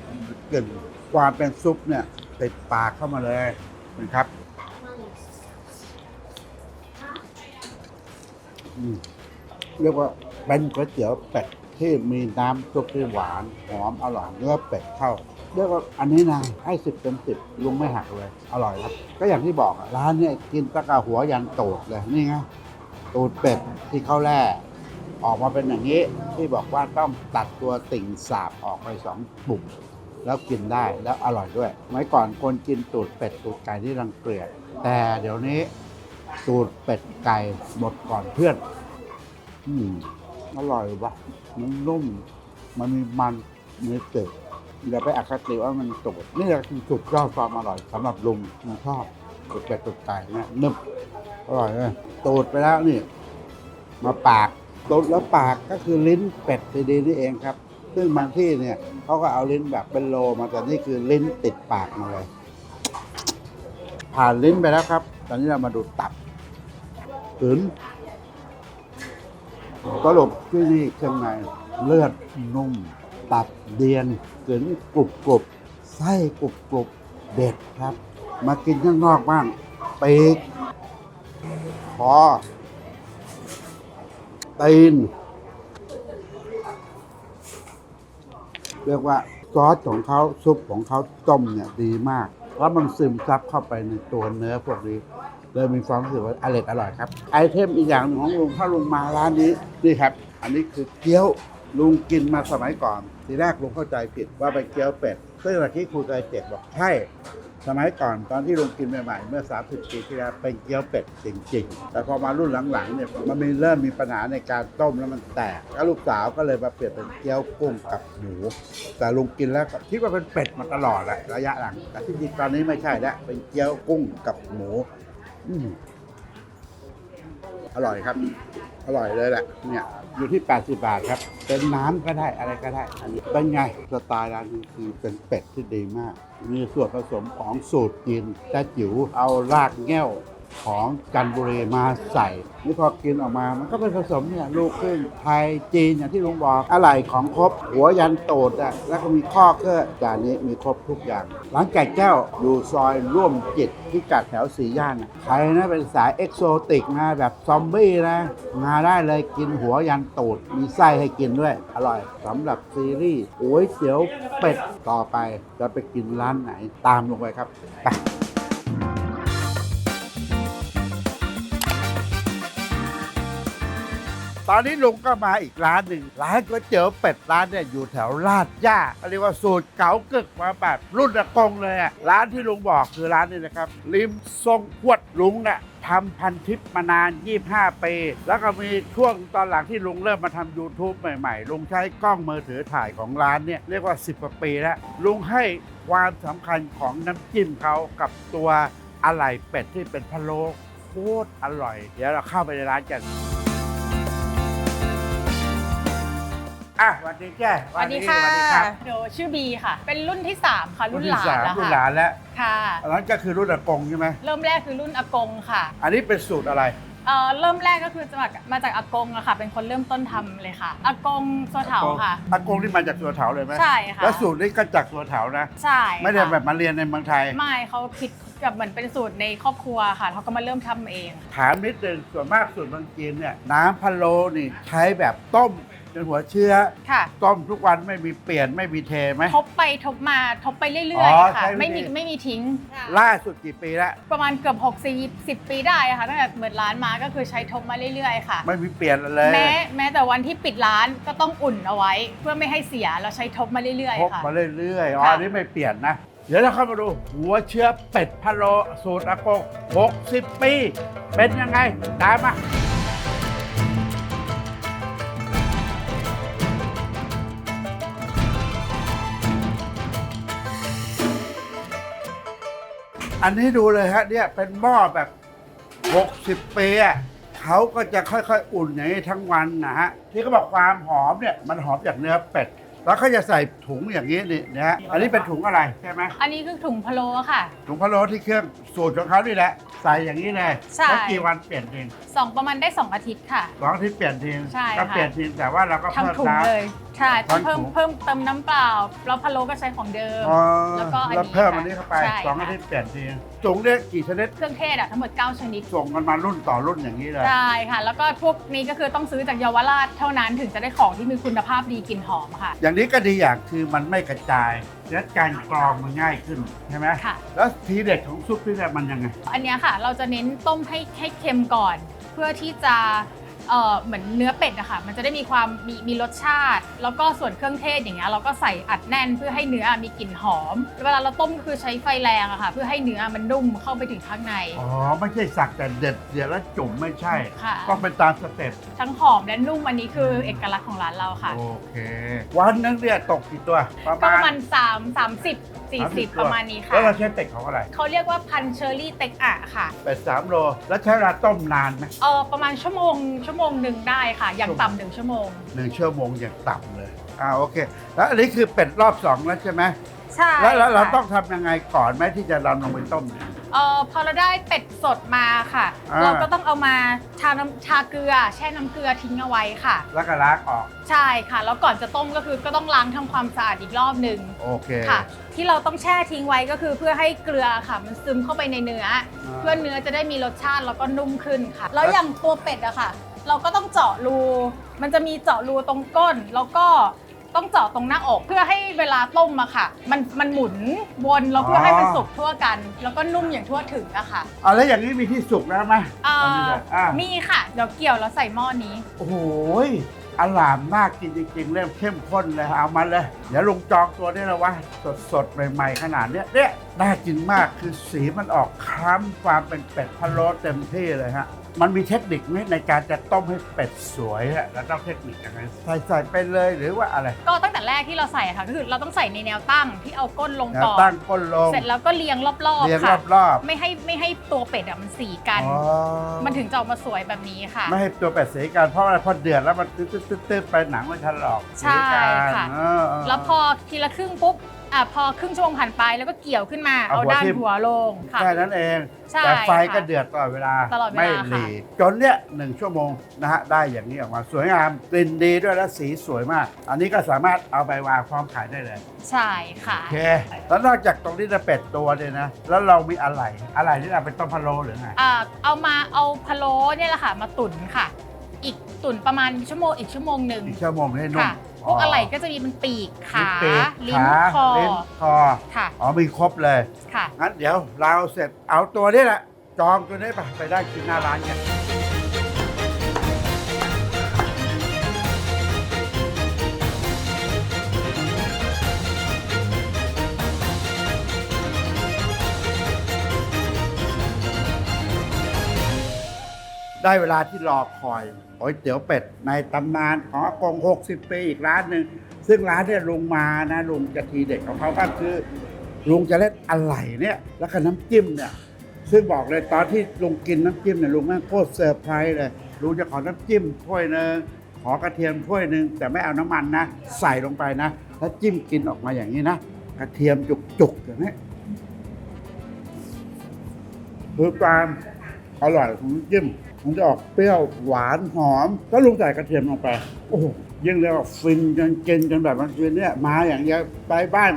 [SPEAKER 1] กลิ่นความเป็นซุปเนี่ยติดปากเข้ามาเลยนะครับเรียกว่าเป็นก๋วยเตี๋ยวเป็ดที่มีน้ำซุปที่หวานหอมอร่อยเนื้อเป็ดเข้าเรียกว่าอันนี้นะให้10 เต็ม 10ลุงไม่หักเลยอร่อยครับก็อย่างที่บอกร้านเนี่ยกินตั้งแต่หัวยันตูดเลยนี่ไงตูดเป็ดที่เขาแล่ออกมาเป็นอย่างนี้ที่บอกว่าต้องตัดตัวติ่งสาบออกไป2 ปุ่มแล้วกินได้แล้วอร่อยด้วยเมื่อก่อนคนกินตูดเป็ดตูดไก่ที่รังเกียจแต่เดี๋ยวนี้ตูดเป็ดไก่หมดก่อนเพื่อนอร่อยวะมันนุ่มมันมีมันเนื้อเกิดอย่าไปอคติว่ามันตูดนี่แหละคือสุดยอดความอร่อยสำหรับลุงมันชอบตูดเป็ดตูดไก่เนี่ยนึบอร่อยเลยตูดไปแล้วนี่มาปากตูดแล้วปากก็คือลิ้นเป็ดดีๆนี่เองครับซึ่งบางที่เนี่ยเขาก็เอาลิ้นแบบเป็นโลมาแต่นี่คือลิ้นติดปากมาเลยผ่านลิ้นไปแล้วครับตอนนี้เรามาดูตับขืนสรุปที่นี่เครื่องในเลือดนุ่มตับเดียนกลืนกรุบไส้กรุบเด็ดครับมากินข้างนอกบ้างปีกคอ ตีนเรียกว่าซอสของเขาซุปของเขาต้มเนี่ยดีมากแล้วมันซึมซับเข้าไปในตัวเนื้อพวกนี้เลยมีความรู้สึกว่าอร่อยครับไอเทมอีกอย่างหนึ่งของลุงถ้าลุงมาร้านนี้นี่ครับอันนี้คือเกี๊ยวลุงกินมาสมัยก่อนทีแรกลุงเข้าใจผิดว่าเป็นเกี๊ยวเป็ดซึ่งเมื่อกี้ครูใจเจ็ดบอกใช่สมัยก่อนตอนที่ลุงกินใหม่ๆเมื่อ30 ปีที่แล้วเป็นเกี๊ยวเป็ดจริงๆแต่พอมารุ่นหลังๆเนี่ยมันเริ่มมีปัญหาในการต้มแล้วมันแตกแล้วลูกสาวก็เลยมาเปลี่ยนเป็นเกี๊ยวกุ้งกับหมูแต่ลุงกินแล้วก็คิดว่าเป็นเป็ดมาตลอดแหละระยะหลังแต่ที่จริงตอนนี้ไม่ใช่แล้วเป็นเกี๊ยวกุ้งกับหมูอร่อยครับอร่อยเลยแหละเนี่ยอยู่ที่80 บาทครับเป็นน้ำก็ได้อะไรก็ได้อันนี้เป็นไงสไตล์ร้านนี้คือเป็นเป็ดที่ดีมากมีส่วนผสมของสูตรจีนแต่จิ๋วเอารากแง่วของจันทบุรีมาใส่นี่พอกินออกมามันก็เป็นผสมเนี่ยลูกครึ่งไทยจีนอย่างที่ลุงบอกอะไรของครบหัวยันโตดอ่ะแล้วก็มีข้อเกื้อจานนี้มีครบทุกอย่างร้านไก่แก้วอยู่ซอยร่วมจิตพิกัดแถว4 ย่านใครนะเป็นสายเอ็กโซติกนะแบบซอมบี้นะมาได้เลยกินหัวยันโตดมีไส้ให้กินด้วยอร่อยสำหรับซีรีส์ก๋วยเตี๋ยวเป็ดต่อไปจะไปกินร้านไหนตามลงไปครับไปตอนนี้ลุงก็มาอีกร้านหนึ่งร้านก๋วยเตี๋ยวเป็ดร้านเนี่ยอยู่แถวลาดย่าเรียกว่าสูตรเก๋ากึกมาแบบรุ่นอากงเลยอ่ะร้านที่ลุงบอกคือร้านนี้นะครับริมทรงขวดลุงเนี่ยทำพันทิปมานาน25 ปีแล้วก็มีช่วงตอนหลังที่ลุงเริ่มมาทำ YouTube ใหม่ๆลุงใช้กล้องมือถือถ่ายของร้านเนี่ยเรียกว่า10 กว่าปีแล้วลุงให้ความสำคัญของน้ำจิ้มเขากับตัวอะไหล่เป็ดที่เป็นพะโล้โคตรอร่อยเดี๋ยวเราเข้าไปในร้านกันสวัสดีแจ้สวัสดีค่ะ
[SPEAKER 5] เดี๋ยวชื่อบีค่ะ เป็นรุ่นที่ 3 ค่ะ รุ่นหลานแล้ว
[SPEAKER 1] รุ่น
[SPEAKER 5] ค่ะ
[SPEAKER 1] หลานแล้ว
[SPEAKER 5] ค่ะ
[SPEAKER 1] อันนั้นก็คือรุ่นอากงใช่ไหม
[SPEAKER 5] เริ่มแรกคือรุ่นอากงค่ะ
[SPEAKER 1] อันนี้เป็นสูตรอะไร
[SPEAKER 5] เริ่มแรกก็คือมาจากอากงอะค่ะ เป็นคนเริ่มต้นทำเลยค่ะ อากงสัวเถาค่ะ
[SPEAKER 1] อากงนี่มาจากสัวเถาเลยไหม
[SPEAKER 5] ใช่ค่ะ
[SPEAKER 1] แล้วสูตรนี้ก็จากสัวเถานะ
[SPEAKER 5] ใช่ค่ะ
[SPEAKER 1] ไม่ได้แบบมาเรียนในเมืองไทย
[SPEAKER 5] ไม่เขาคิดแบบเหมือนเป็นสูตรในครอบครัวค่ะเขาก็มาเริ่มทำเอง
[SPEAKER 1] ถามนิดนึงส่วนมากสูตรเมืองจีนเนี่ยน้ำพะโล้นี่ใช้แบบต้มจนหัวเชื้อ
[SPEAKER 5] ค่ะ
[SPEAKER 1] ต้มทุกวันไม่มีเปลี่ยนไม่มีเทไหม
[SPEAKER 5] ทบไปทบมาทบไปเรื่
[SPEAKER 1] อ๋
[SPEAKER 5] อย
[SPEAKER 1] อ
[SPEAKER 5] ๆค่ะ
[SPEAKER 1] ใช้วิธี
[SPEAKER 5] ไม่มีทิ้ง
[SPEAKER 1] ล่าสุดกี่ปีแล้ว
[SPEAKER 5] ประมาณเกือบ60 ปีได้ค่ะตั้งแต่เปิดร้านมาก็คือใช้ทบมาเรื่อยๆค่ะ
[SPEAKER 1] ไม่มีเปลี่ยนเลย
[SPEAKER 5] แม้แต่วันที่ปิดร้านก็ต้องอุ่นเอาไว้ เพื่อไม่ให้เสียเราใช้ทบมาเรื่อย
[SPEAKER 1] พก
[SPEAKER 5] ๆค่ะ
[SPEAKER 1] มาเรื่อยๆอ๋อ
[SPEAKER 5] ค่ะ
[SPEAKER 1] อันนี้ไม่เปลี่ยนนะ เดี๋ยวเราเข้ามาดูหัวเชื้อเป็ดพะโล้สูตรอากง60 ปี เป็นยังไงตามมาอันนี้ดูเลยฮะเนี่ยเป็นหม้อแบบ 60 ปีอ่ะเขาก็จะค่อยๆอุ่นอย่างนี้ทั้งวันนะฮะที่เขาบอกความหอมเนี่ยมันหอมจากเนื้อเป็ดแล้วเขาจะใส่ถุงอย่างนี้นี่นะฮะอันนี้เป็นถุงอะไรใช่ไหม
[SPEAKER 5] อันนี้คือถุงพะโล้ค่ะ
[SPEAKER 1] ถุงพะโล้ที่เครื่องสูตรของเขานี่แหละใส่อย่างนี้เลย
[SPEAKER 5] ใช่
[SPEAKER 1] แล้วกี่วันเปลี่ยนที
[SPEAKER 5] ประมาณได้ 2 อาทิตย์ค่ะ
[SPEAKER 1] 2 อาทิตย์เปลี่ยนที
[SPEAKER 5] ใช่
[SPEAKER 1] ก็
[SPEAKER 5] ค่ะ
[SPEAKER 1] เปลี่ยนทีแต่ว่าเราก็เพิ่ม
[SPEAKER 5] ทำถุง
[SPEAKER 1] น้ำ
[SPEAKER 5] เลยใช่ต้อง
[SPEAKER 1] ทั้งถุง
[SPEAKER 5] เพิ่มเติมน้ำเปล่าแล้วพะโล้ก็ใช้ของเดิม
[SPEAKER 1] อ๋อ
[SPEAKER 5] แล้วก็อันนี้
[SPEAKER 1] แล้วเพิ่ม
[SPEAKER 5] ค่ะ
[SPEAKER 1] อันนี้เข้าไป
[SPEAKER 5] ใช่
[SPEAKER 1] 2 อา
[SPEAKER 5] ค่ะ
[SPEAKER 1] ทิตย์เปลี่ยนทีถุงเนี่ยกี่ชนิด
[SPEAKER 5] เครื่องเทศทั้งหมด9 ชนิด
[SPEAKER 1] ส่งกันมารุ่นต่อรุ่นอย่างนี้เลย
[SPEAKER 5] ใช่ค่ะ แล้วก็พวกนี้ก็คือต้องซื้อจากเยาวราชเท่านั้นถึงจะได้ของที่มีคุณภาพดีกลิ่นหอมค่ะ
[SPEAKER 1] อย่างนี้ก็ดีอย่างคือมันไม่กระจายและการกรองมันง่ายขึ้นใช่ไหม
[SPEAKER 5] ค่ะ
[SPEAKER 1] แล้วทีเด็ดของซุปที่เนี่ยมันยังไง
[SPEAKER 5] อันเนี้ยค่ะเราจะเน้นต้มให้เค็มก่อน เพื่อที่จะเหมือนเนื้อเป็ดอะค่ะมันจะได้มีความมีรสชาติ แล้วก็ส่วนเครื่องเทศอย่างเงี้ยเราก็ใส่อัดแน่นเพื่อให้เนื้อมีกลิ่นหอมเวลาเราต้มก็คือใช้ไฟแรงอะค่ะเพื่อให้เนื้อมันนุ่มเข้าไปถึงข้างใน
[SPEAKER 1] อ๋อไม่ใช่สักแต่เด็ดเดี๋ยวแล้วจุ่มไม่ใช่
[SPEAKER 5] ค่ะ
[SPEAKER 1] ต้องเป็นตามสเต็ป
[SPEAKER 5] ทั้งหอมและนุ่มอันนี้คือเอกลักษณ์ของร้านเราค่ะ
[SPEAKER 1] โอเค วันนึงเนี่ยตกกี่ตัวประ
[SPEAKER 5] ก็
[SPEAKER 1] มา
[SPEAKER 5] ป
[SPEAKER 1] ณ
[SPEAKER 5] ระมาณ30-40 ประมาณนี้ค่ะ
[SPEAKER 1] แล้วเราใช้เป็ดของอะไร
[SPEAKER 5] เขาเรียกว่าพันเชอรี่เต็กอะค่ะ
[SPEAKER 1] เป็ด3 โลแล้วใช้เวลาต้มนานไหม
[SPEAKER 5] ประมาณชั่วโมงหนึ่งได้ค่ะอย่างต่ำ1 ชั่วโมง
[SPEAKER 1] 1 ชั่วโมงอย่างต่ำเลยโอเค แล้วอันนี้คือเป็ดรอบ2แล้วใช่ไหม
[SPEAKER 5] ใช่
[SPEAKER 1] แล้วเรา
[SPEAKER 5] ค่ะ
[SPEAKER 1] ต้องทำยังไงก่อนไหมที่จะนำลงไปต้มเนี่ย
[SPEAKER 5] พอเราได้เป็ดสดมาค่ะ เราก็ต้องเอามาทาเกลือแช่น้ำเกลือทิ้งเอาไว้ค่ะ
[SPEAKER 1] แล้วก็ล้างออก
[SPEAKER 5] ใช่ค่ะ แล้วก่อนจะต้มก็คือก็ต้องล้างทำความสะอาดอีกรอบหนึ่ง
[SPEAKER 1] โอเค
[SPEAKER 5] ค่ะ ที่เราต้องแช่ทิ้งไว้ก็คือเพื่อให้เกลือค่ะ มันซึมเข้าไปในเนื้อ เพื่อเนื้อจะได้มีรสชาติแล้วก็นุ่มขึ้นค่ะ แล้วอย่างตัวเป็ดอะค่ะ เราก็ต้องเจาะรู มันจะมีเจาะรูตรงก้น แล้วก็ต้องเจาะตรงหน้าอกเพื่อให้เวลาต้มอะค่ะ มันหมุนวนแล้วเพื่อให้มันสุกทั่วกัน แล้วก็นุ่มอย่างทั่วถึงอะค่ะ
[SPEAKER 1] แล้วอย่างนี้มีที่สุกแล้วไหม
[SPEAKER 5] มีค่ะ เดี๋ยวเกี่ยวแล้วใส่หม้อนี้
[SPEAKER 1] โอ้โหอลามน่ากินจริงๆเริ่มเข้มข้นเลยเอามาเลย เดี๋ยวลุงจองตัวนี้แล้ววะสดๆใหม่ๆขนาดเนี้ยน่ากินมากคือสีมันออกคล้ำความเป็นเป็ดพะโล้เต็มที่เลยฮะมันมีเทคนิคไหมในการจะต้มให้เป็ดสวยอะแล้วต้องเทคนิคยังไงใส่ไปเลยหรือว่าอะไร
[SPEAKER 5] ก็ตั้งแต่แรกที่เราใส่ค่ะก็คือเราต้องใส่ในแนวตั้งที่เอาก้นลง
[SPEAKER 1] แนว
[SPEAKER 5] ก่อน
[SPEAKER 1] ตั้งก้นลง
[SPEAKER 5] เสร็จแล้วก็เรียงรอบ
[SPEAKER 1] เรียง
[SPEAKER 5] ๆค่ะ
[SPEAKER 1] รอบๆ
[SPEAKER 5] ไม่ให้ตัวเป็ดอะมันสีกัน
[SPEAKER 1] อ๋อ
[SPEAKER 5] มันถึงจะออกมาสวยแบบนี้ค่ะ
[SPEAKER 1] ไม่ให้ตัวเป็ดสีกันเพราะอะไรพอเดือดแล้วมันตื้อๆไปหนังมันถลอก
[SPEAKER 5] ใช่
[SPEAKER 1] สีกัน
[SPEAKER 5] ค่ะ
[SPEAKER 1] เออ
[SPEAKER 5] แล้วพอทีละครึ่งปุ๊บพอครึ่งชั่วโมงผ่านไปแล้วก็เกี่ยวขึ้นมา
[SPEAKER 1] เอา
[SPEAKER 5] เอา
[SPEAKER 1] หัว
[SPEAKER 5] ด้าน
[SPEAKER 1] ทิ่ม
[SPEAKER 5] หัวลงค่ะ
[SPEAKER 1] แค่นั้นเอง
[SPEAKER 5] ใช่
[SPEAKER 1] แต่ไฟก็
[SPEAKER 5] ค่ะ
[SPEAKER 1] เดือดตลอดเวลา
[SPEAKER 5] ตลอดเวลา
[SPEAKER 1] ไม่
[SPEAKER 5] ค่ะ
[SPEAKER 1] หลีจนเนี้ย1 ชั่วโมงนะฮะได้อย่างนี้ออกมาสวยงามกลิ่นดีด้วยและสีสวยมาก อันนี้ก็สามารถเอาไปวางพร้อมขายได้เลย
[SPEAKER 5] ใช่ค่ะ
[SPEAKER 1] โอเคแล้วนอกจากตรงนี้จะเป็ดตัวเนี่ยนะแล้วเรามีอะไรที่เราเป็นต้มพะโล้หรือไง
[SPEAKER 5] เอาพะโล้เนี่ยแหละค่ะมาตุ๋นค่ะ อีกตุ๋นประมาณชั่วโมงอีกชั่วโมงหนึ่ง
[SPEAKER 1] อีกชั่วโมงให้นุ่ม
[SPEAKER 5] ค่ะพวกอะไรก็จะมีเป็นปีกขา
[SPEAKER 1] ปีก
[SPEAKER 5] ลิ้น
[SPEAKER 1] ขา
[SPEAKER 5] คอ
[SPEAKER 1] ลิ้นคอ
[SPEAKER 5] ค่ะ
[SPEAKER 1] มีครบเลย
[SPEAKER 5] ค่ะ
[SPEAKER 1] งั้นเดี๋ยวเราเสร็จเอาตัวนี้แหละจองตัวนี้ไปได้กินหน้าร้านกันได้เวลาที่รอคอยก๋วยเตี๋ยวเป็ดในตำนานของอากง60 ปีอีกร้านหนึ่งซึ่งร้านเนี่ยลุงมานะลุงจะทีเด็ดของเขาก็คือลุงจะเล่นอะไรเนี่ยแล้วก็น้ำจิ้มเนี่ยซึ่งบอกเลยตอนที่ลุงกินน้ำจิ้มเนี่ยลุงแม่งโคตรเซอร์ไพรส์เลยลุงจะขอน้ำจิ้มถ้วยนึงขอกระเทียมถ้วยนึงแต่ไม่เอาน้ำมันนะใส่ลงไปนะแล้วจิ้มกินออกมาอย่างนี้นะกระเทียมจุกๆอย่างนี้คือความอร่อยของน้ำจิ้มมันจะออกเปรี้ยวหวานหอมแล้วลุงใส่กระเทียมลงไปโอ้โหยิ่งเรียกว่าฟินจนกินจนแบบมันฟินเนี่ยมาอย่างเดียวไปบ้าน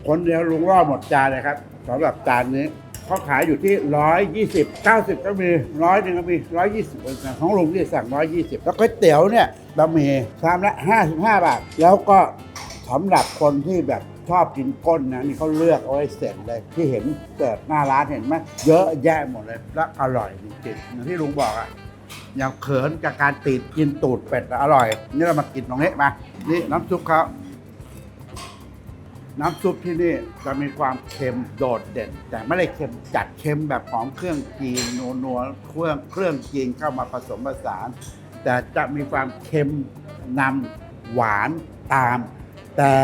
[SPEAKER 1] คนเดียวลุงรอดหมดจานเลยครับสำหรับจานนี้เขาขายอยู่ที่120 90ก็มี100 นึงก็มี120ของลุงที่สั่ง120แล้วก๋วยเตี๋ยวเนี่ยบะหมี่ชามละ55 บาทแล้วก็สำหรับคนที่แบบชอบกินก้นนะนี่เขาเลือกเอาไว้เสร็จเลยที่เห็นเกิดหน้าร้านเห็นไหมเยอะแยะหมดเลยและอร่อยจริงๆอย่างที่ลุงบอกอ่ะอย่างเขินกับการติดกินตูดเป็ดอร่อยนี่เรามากินตรงนี้มานี่น้ำซุปเขาน้ำซุปที่นี่จะมีความเค็มโดดเด่นแต่ไม่ได้เค็มจัดเค็มแบบหอมเครื่องจีนนัวๆเครื่องจีนเข้ามาผสมผสานแต่จะมีความเค็มนำหวานตามแต่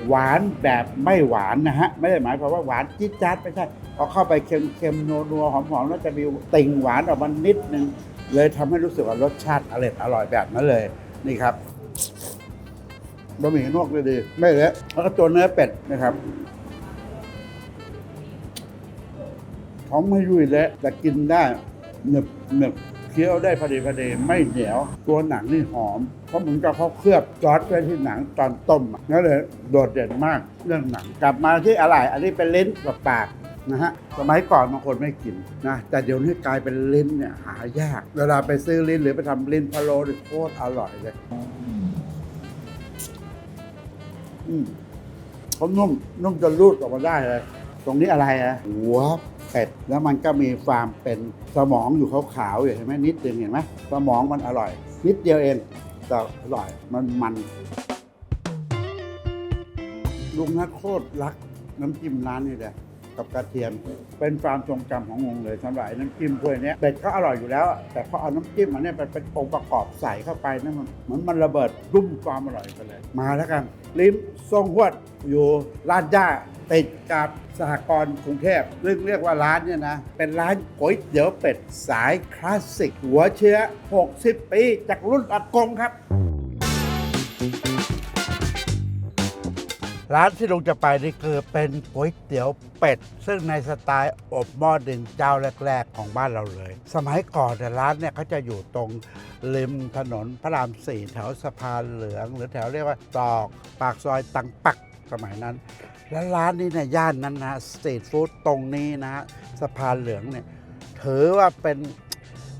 [SPEAKER 1] หวานแบบไม่หวานนะฮะไม่ได้หมายความว่าหวานจี๊ดจ๊าดไม่ใช่พอเข้าไปเค็มนัวหอมแล้วจะมีติ่งหวานออกมานิดนึงเลยทำให้รู้สึกว่ารสชาติอร่อยแบบนั้นเลยนี่ครับบะหมี่นวกเลยดีไม่เละแล้วก็ตัวเนื้อเป็ดนะครับเขาไม่ยุ่ยเละแต่กินได้หนึบเคี้ยวได้พอดีไม่เหนียวตัวหนังนี่หอมเพราะเหมือนกับเขาเคลือบซอสไว้ที่หนังตอนต้มนั่นเลยโดดเด่นมากเรื่องหนังกลับมาที่อะไรอันนี้เป็นลิ้นกับปากนะฮะสมัยก่อนบางคนไม่กินนะแต่เดี๋ยวนี้กลายเป็นลิ้นเนี่ยหายากเวลาไปซื้อลิ้นหรือไปทำลิ้นพะโล้นี่โคตรอร่อยเลยเขานุ่มจนรูดออกมาได้เลยตรงนี้อะไรอะหัวเป็ดแล้วมันก็มีความเป็นสมองอยู่ขาวๆอยู่เห็นไหมนิดนึงเห็นไหมสมองมันอร่อยนิดเดียวเองแต่อร่อยมันลุงนะโคตรรักน้ำจิ้มร้านนี้เลยกับกระเทียมเป็นความทรงจำของลุงเลยสำหรับน้ำจิ้มถ้วยนี้เป็ดก็อร่อยอยู่แล้วแต่พอเอาน้ำจิ้มอันนี้เป็นองค์ประกอบใส่เข้าไปนั่นมันระเบิดรุ่มความอร่อยไปเลยมาแล้วกันลิ้มทรงหวดอยู่ลาดย่าติดกับสหกรณ์กรุงเทพเรียกว่าร้านเนี่ยนะเป็นร้านก๋วยเตี๋ยวเป็ดสายคลาสสิกหัวเชื้อ60 ปีจากรุ่นอากงครับร้านที่ลุงจะไปนี่คือเป็นก๋วยเตี๋ยวเป็ดซึ่งในสไตล์อบหม้อดินเจ้าแรกๆของบ้านเราเลยสมัยก่อนแต่ร้านเนี่ยเขาจะอยู่ตรงริมถนนพระราม 4แถวสะพานเหลืองหรือแถวเรียกว่าตอกปากซอยตังปักสมัยนั้นและร้านนี้ในย่านนั้นนะสตรีทฟู้ดตรงนี้นะสะพานเหลืองเนี่ยถือว่าเป็น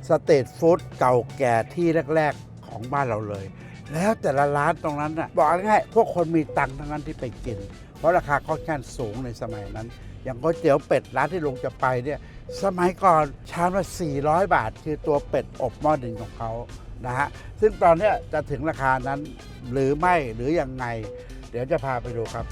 [SPEAKER 1] สตรีทฟู้ดเก่าแก่ที่แรกๆของบ้านเราเลย แล้วแต่ละร้านตรงนั้นน่ะบอกง่ายๆพวกคนมีตังค์ทั้งนั้นที่ไปกิน เพราะราคาค่อนข้างสูงในสมัยนั้น อย่างก๋วยเตี๋ยวเป็ดร้านที่ลุงจะไปเนี่ยสมัยก่อนชามละ400 บาทคือตัวเป็ดอบหม้อดินของเขานะฮะซึ่งตอนเนี้ยจะถึงราคานั้นหรือไม่หรือยังไง เดี๋ยวจะพาไปดูครับ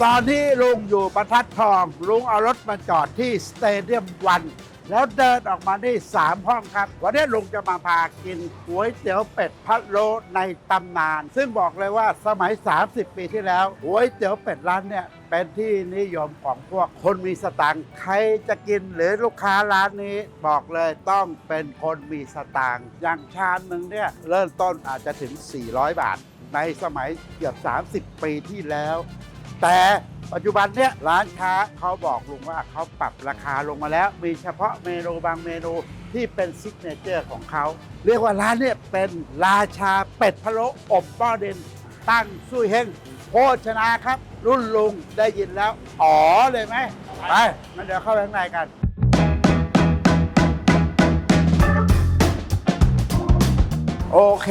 [SPEAKER 1] ตอนนี้ลุงอยู่บรรทัดทองลุงเอารถมาจอดที่สเตเดียมวันแล้วเดินออกมาที่3 ห้องครับ วันนี้ลุงจะมาพากินก๋วยเตี๋ยวเป็ดพะโล้ในตำนาน ซึ่งบอกเลยว่าสมัย 30 ปีที่แล้วก๋วยเตี๋ยวเป็ดร้านเนี่ยเป็นที่นิยมของพวกคนมีสตางค์ใครจะกินหรือลูกค้าร้านนี้บอกเลยต้องเป็นคนมีสตางค์อย่างชามหนึ่งเนี่ยเริ่มต้นอาจจะถึง400 บาท ในสมัยเกือบ30 ปีที่แล้ว แต่ปัจจุบันเนี่ยร้านค้าเขาบอกลุงว่าเขาปรับราคาลงมาแล้ว มีเฉพาะเมนูบางเมนูที่เป็นซิกเนเจอร์ของเขาเรียกว่าร้านเนี่ยเป็นราชาเป็ดพะโล้อบหม้อดินตั้งซุยเฮงโภชนาครับ รุ่นลุงได้ยินแล้วอ๋อเลยไหมไปงั้นเดี๋ยวเข้าไปข้างในกัน โอเค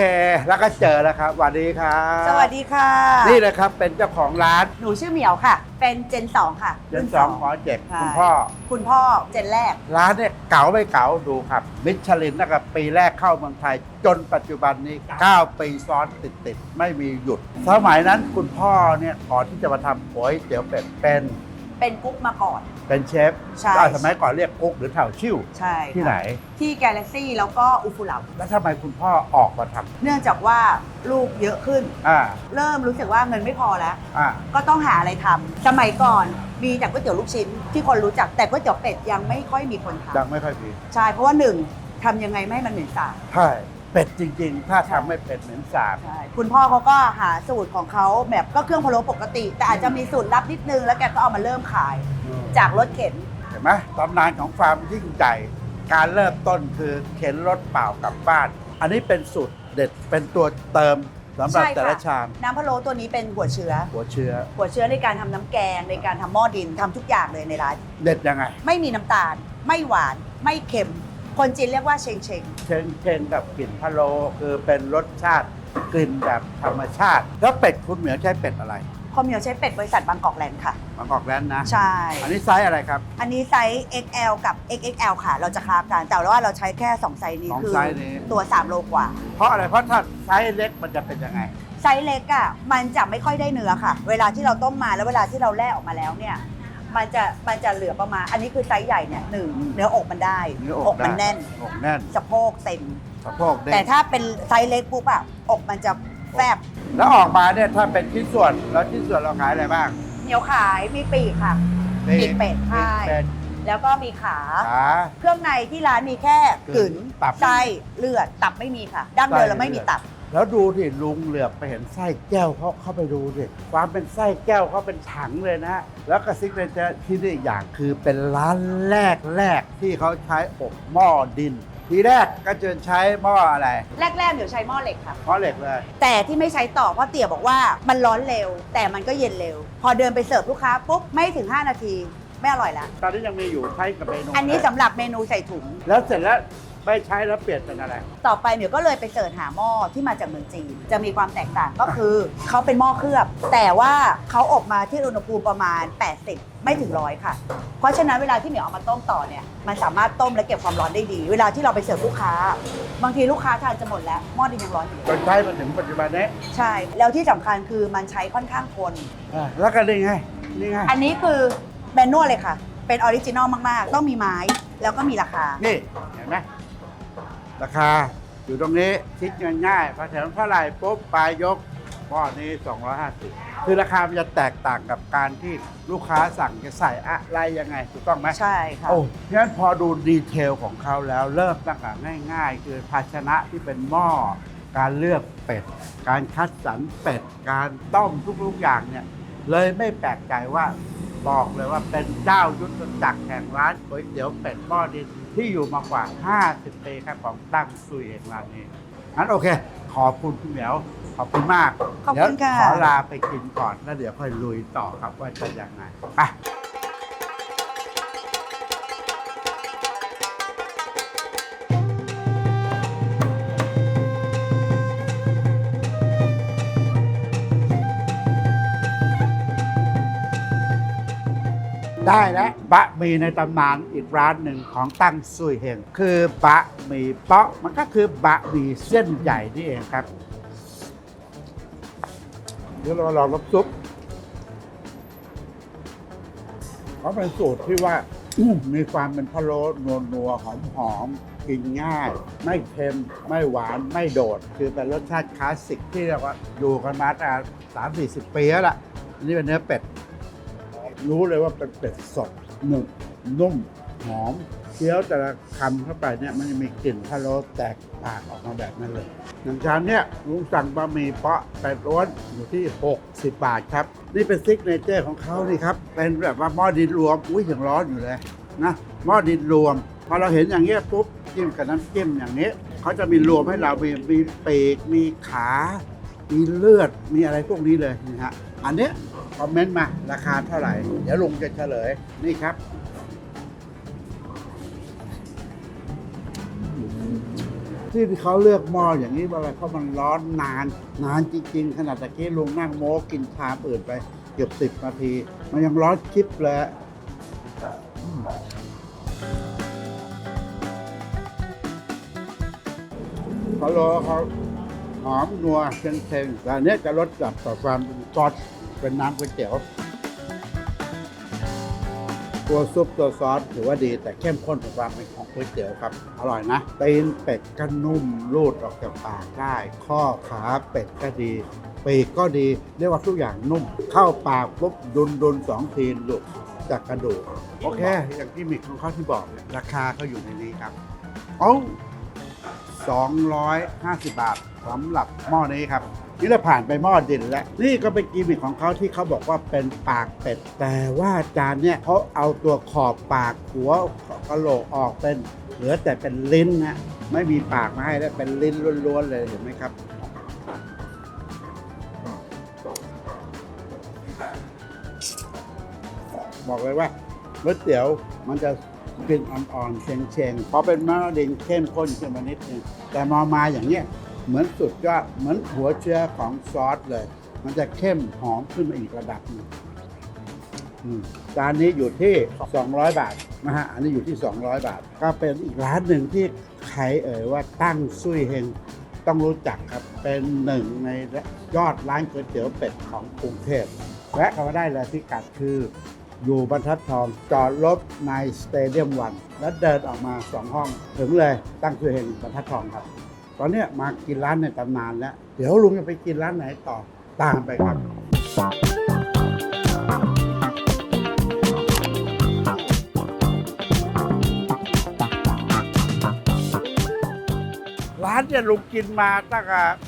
[SPEAKER 1] แล้วก็เจอแล้วครับสวัสดีครับ
[SPEAKER 6] สวัสดีค่ะ
[SPEAKER 1] นี่เลยครับเป็นเจ้าของร้าน
[SPEAKER 6] หนูชื่อเหมียวค่ะ เป็นเจน 2 ค่ะ
[SPEAKER 1] เจนสองหมอเจ็บ
[SPEAKER 6] ใช่
[SPEAKER 1] คุณพ่อ
[SPEAKER 6] คุณพ่อเจนแรก
[SPEAKER 1] ร้านเนี่ยเก๋าไม่เก๋าดูครับมิชลินนะครับปีแรกเข้าเมืองไทย จนปัจจุบันนี้ 9 ปีซ้อนติดๆ ไม่มีหยุด สมัยนั้นคุณพ่อเนี่ยก่อนที่จะมาทำก๋วยเตี๋ยวเป็ด
[SPEAKER 6] เป็นกุ๊กมาก่อน
[SPEAKER 1] เป็นเชฟ
[SPEAKER 6] ใช่
[SPEAKER 1] สมัยก่อนเรียกกุ๊กหรือเถ่าชิ่ว
[SPEAKER 6] ใช่
[SPEAKER 1] ที่ไหน
[SPEAKER 6] ที่แกลเล็กซี่แล้วก็อูฟูเหลา
[SPEAKER 1] แล้วทำไมคุณพ่อออกมาท
[SPEAKER 6] เนื่องจากว่าลูกเยอะขึ้น
[SPEAKER 1] ำ
[SPEAKER 6] เริ่มรู้สึกว่าเงินไม่พอแล้ว
[SPEAKER 1] อ่า
[SPEAKER 6] ก็ต้องหาอะไรทำสมัยก่อนมีแต่ก๋วยเตี๋ยวลูกชิ้นที่คนรู้จักแต่ก๋วยเตี๋ยวเป็ดยังไม่ค่อยมีคน
[SPEAKER 1] ดัง
[SPEAKER 6] ทำ
[SPEAKER 1] ไม่ค่อยดี
[SPEAKER 6] ใช่เพราะว่าหนึ่งทำยังไงไม่ให้มันเหม็นสาบ
[SPEAKER 1] ใช่เป็ดจริงๆ ถ้าทำไม่เป็ดเหม็นสาบ
[SPEAKER 6] ใช่คุณพ่อเขาก็หาสูตรของเขาแบบก็เครื่องพะโล้ปกติ แต่อาจจะมีสูตรลับนิดนึงแล้วแกก็เอามาเริ่มขายจากรถเข็น
[SPEAKER 1] เห็นไหมตำนานของความยิ่งใหญ่การเริ่มต้นคือเข็นรถเปล่ากลับบ้าน อันนี้เป็นสูตรเด็ดเป็นตัวเติมสำหรับ
[SPEAKER 6] ใช่ค่ะ
[SPEAKER 1] แต่ละชาม
[SPEAKER 6] น้ำพะโล้ตัวนี้เป็นหัวเชื้อ
[SPEAKER 1] หัวเชื้อ
[SPEAKER 6] หัวเชื้อในการทำน้ำแกงในการทำหม้อดินทำทุกอย่างเลยในร้าน
[SPEAKER 1] เด็ดยังไง
[SPEAKER 6] ไม่มีน้ำตาล ไม่หวาน ไม่เค็ม คนจีนเรียกว่าเชงเชง
[SPEAKER 1] เชงกับกลิ่นพะโล้คือเป็นรสชาติกลิ่นแบบธรรมชาติ แล้วเป็ดคุณเหมียวใช้เป็ดอะไร
[SPEAKER 6] คอมเหมียวใช้เป็ดบริษัทบางกอกแลนด์ค่ะ
[SPEAKER 1] บางกอกแลนด์นะ
[SPEAKER 6] ใช่
[SPEAKER 1] อันนี้ไซส์อะไรครับ
[SPEAKER 6] อันนี้ไซส์ XL กับ XXL ค่ะ เราจะคราฟกัน แต่ว่าเราใช้แค่ 2 ไซส์นี้
[SPEAKER 1] สอง
[SPEAKER 6] คือ
[SPEAKER 1] ไซส์นี้
[SPEAKER 6] ตัว 3 โลกว่า
[SPEAKER 1] เพราะอะไรเพราะถ้าไซส์เล็กมันจะเป็นยังไง
[SPEAKER 6] ไซส์เล็กอ่ะมันจะไม่ค่อยได้เนื้อค่ะ เวลาที่เราต้มมาแล้วเวลาที่เราแล่ออกมาแล้วเนี่ยมันจะเหลือประมาณอันนี้คือไซส์ใหญ่เนี่ยหนึ่งเนื้ออกมันได้
[SPEAKER 1] เนื้ออก
[SPEAKER 6] มันแน่น
[SPEAKER 1] อกแน่น
[SPEAKER 6] สะโพกเต็ม
[SPEAKER 1] สะโพกเด้
[SPEAKER 6] แต่
[SPEAKER 1] ง
[SPEAKER 6] ถ้าเป็นไซส์เล็กปุ๊บอะอกมันจะแฟบ
[SPEAKER 1] แล้วออกมาเนี่ยถ้าเป็นชิ้นส่วนแล้วชิ้นส่วนเราขายอะไรบ้าง
[SPEAKER 6] เหนียวขายมีปีกค่ะ ปีกเป็ดใช่
[SPEAKER 1] เป็ด
[SPEAKER 6] แล้วก็มีขา
[SPEAKER 1] ขา
[SPEAKER 6] เครื่องในที่ร้านมีแค่กึ๋น
[SPEAKER 1] ตับ
[SPEAKER 6] ไส้เลือดตับไม่มีค่ะดั้งเดิมเราไม่มีตับ
[SPEAKER 1] แล้วดูที่ลุงเหลือบไปเห็นไส้แก้วเขาเข้าไปดูดิความเป็นไส้แก้วเขาเป็นถังเลยนะ แล้วก็ซิกเนเจอร์ที่นี่อีกอย่างคือเป็นร้านแรกที่เขาใช้อบหม้อดิน ทีแรกก็จะใช้หม้ออะไร
[SPEAKER 6] แรกๆเดี๋ยวใช้หม้อเหล็กค่ะ
[SPEAKER 1] หม้อเหล็กเลย
[SPEAKER 6] แต่ที่ไม่ใช้ต่อเพราะเตี๋ยบอกว่ามันร้อนเร็ว แต่มันก็เย็นเร็ว พอเดินไปเสิร์ฟลูกค้าปุ๊บไม่ถึง 5 นาทีไม่อร่อยแล้ว
[SPEAKER 1] ตอนนี้ยังมีอยู่ใช้กับเมนู
[SPEAKER 6] อันนี้สำหรับเมนูใส่ถุง
[SPEAKER 1] แล้วเสร็จแล้วไม่ใช้แล้วเปลี่ยนเป็นอะไร
[SPEAKER 6] ต่อไปเหมียวก็เลยไปเสิร์ชหาหม้อที่มาจากเมืองจีน จะมีความแตกต่างก็คือ เขาเป็นหม้อเคลือบ แต่ว่าเขาอบมาที่อุณหภูมิประมาณ 80 ไม่ถึง 100 ค่ะ เพราะฉะนั้นเวลาที่เหมียวเอามาต้มต่อเนี่ยมันสามารถต้มและเก็บความร้อนได้ดี เวลาที่เราไปเสิร์ฟลูกค้า บางทีลูกค้าทานจะหมดแล้วหม้อดินยังร้อนอยู่
[SPEAKER 1] จนใช้มาถึงปัจจุบันนี้
[SPEAKER 6] ใช่ แล้วที่สำคัญคือมันใช้ค่อนข้างทน
[SPEAKER 1] แล้วก็นี่ไงนี่ไง
[SPEAKER 6] อันนี้คือแมนนวลเลยค่ะ เป็นออริจินอลมากๆ ต้องมีไม้แล้วก็มีราคา
[SPEAKER 1] นี่เห็นไหมราคาอยู่ตรงนี้คิดง่ายๆพอแถมเท่าไหร่ปุ๊บปลายยกหม้อนี้ 250 คือราคามันจะแตกต่างกับการที่ลูกค้าสั่งจะใส่อะไรยังไงถูกต้องไหม
[SPEAKER 6] ใช่ค่ะ
[SPEAKER 1] โอ้เพราะฉะนั้นพอดูดีเทลของเขาแล้วเริ่มตั้งแต่ง่ายๆ คือภาชนะที่เป็นหม้อการเลือกเป็ด การคัดสรรเป็ด การต้มทุกๆอย่างเนี่ยเลยไม่แปลกใจว่าบอกเลยว่าเป็นเจ้ายุทธจักรแห่งร้านก๋วยเตี๋ยวเป็ดหม้อดินที่อยู่มากว่า 50 ปีครับของตั้งซุยเองร้านนี้ งั้นโอเค ขอบคุณคุณเหมียวขอบคุณมาก
[SPEAKER 6] ขอบ
[SPEAKER 1] เดี๋ยว
[SPEAKER 6] คุณค่ะ
[SPEAKER 1] ขอลาไปกินก่อนแล้วเดี๋ยวค่อยลุยต่อครับว่าจะยังไงไปได้แล้วบะหมี่ในตำนานอีกร้านหนึ่งของตั้งซุยเฮงคือบะหมี่เปาะมันก็คือบะหมี่เส้นใหญ่นี่เองครับเดี๋ยวเราลองน้ำซุปเขาเป็นสูตรที่ว่า มีความเป็นพะโล้นัวๆหอมๆกินง่าย ไม่เค็มไม่หวานไม่โดด คือเป็นรสชาติคลาสสิกที่เราอยู่กันมาตั้ง30-40 ปีแล้วล่ะอันนี้เป็นเนื้อเป็ด รู้เลยว่าเป็นเป็ดสดหนึบนุ่มหอมเคี้ยวแต่ละคำเข้าไปเนี่ยมันจะมีกลิ่นพะโล้แตกปากออกมาแบบนั้นเลยอย่างจานเนี่ยลุงสั่งบะหมี่เปาะเป็ดล้วนอยู่ที่60 บาทครับนี่เป็นซิกเนเจอร์ของเขานี่ครับเป็นแบบว่าหม้อดินรวมอุ้ยยังร้อนอยู่เลยนะหม้อดินรวมพอเราเห็นอย่างเงี้ยปุ๊บจิ้มกับน้ำจิ้มอย่างนี้เขาจะมีรวมให้เรามีปีกมีขามีเลือดมีอะไรพวกนี้เลยนะฮะอันเนี้ยคอมเมนต์มาราคาเท่าไหร่เดี๋ยวลุงจะเฉลยนี่ครับที่เขาเลือกหม้ออย่างนี้เพราะอะไรเพราะมันร้อนนานจริงๆขนาดตะกี้ลุงนั่งโม้กินชามอื่นไปเกือบ10 นาที มันยังร้อนชิบเลยพะโล้เขาหอมนัวเค็มๆแต่อันเนี้ยจะรสจัดต่อความเป็นซอสเป็นน้ำก๋วยเตี๋ยวตัวซุปตัวซอสถือว่าดีแต่เข้มข้นกว่าความเป็นของก๋วยเตี๋ยวครับอร่อยนะตีนเป็ดก็นุ่มรูดออกจากปากได้ข้อขาเป็ดก็ดีปีกก็ดีเรียกว่าทุกอย่างนุ่มเข้าปากปุ๊บดุน2 ทีหลุดจากกระดูกโอเคอย่างที่มิกของเขาที่บอกเนี่ยราคาเขาอยู่ในนี้ครับ250 บาทสำหรับหม้อนี้ครับนี่เราผ่านไปหม้อดินแล้วนี่ก็เป็นกิมมิคของเขาที่เขาบอกว่าเป็นปากเป็ดแต่ว่าจานเนี่ยเขาเอาตัวขอบปากหัวกะโหลกออกเป็นเหลือแต่เป็นลิ้นนะไม่มีปากมาให้แล้วเป็นลิ้นล้วนๆเลยเห็นไหมครับบอกเลยว่าก๋วยเตี๋ยวมันจะกลิ่นอ่อนๆเชงๆพอเป็นมะนาวดินเข้มข้นขึ้นมานิดนึงแต่มาอย่างเนี้ยเหมือนสุดยอดเหมือนหัวเชื้อของซอสเลยมันจะเข้มหอมขึ้นมาอีกระดับหนึงจานนี้อยู่ที่200 บาทนะฮะอันนี้อยู่ที่200 บาทก็เป็นอีกร้านหนึ่งที่ใครว่าตั้งซุยเฮงต้องรู้จักครับเป็นหนึ่งในยอดร้านก๋วยเตี๋ยวเป็ดของกรุงเทพแวะเข้ามาได้เลยพิกัดคืออยู่บรรทัดทองจอดรถในสเตเดียมวันแล้วเดินออกมา2 ห้องถึงเลยตั้งซุยเฮงบรรทัดทองครับตอนนี้มากินร้านในตำนานแล้วเดี๋ยวลุงจะไปกินร้านไหนต่อตามไปครับร้านเนี่ยลุงกินมาตั้ง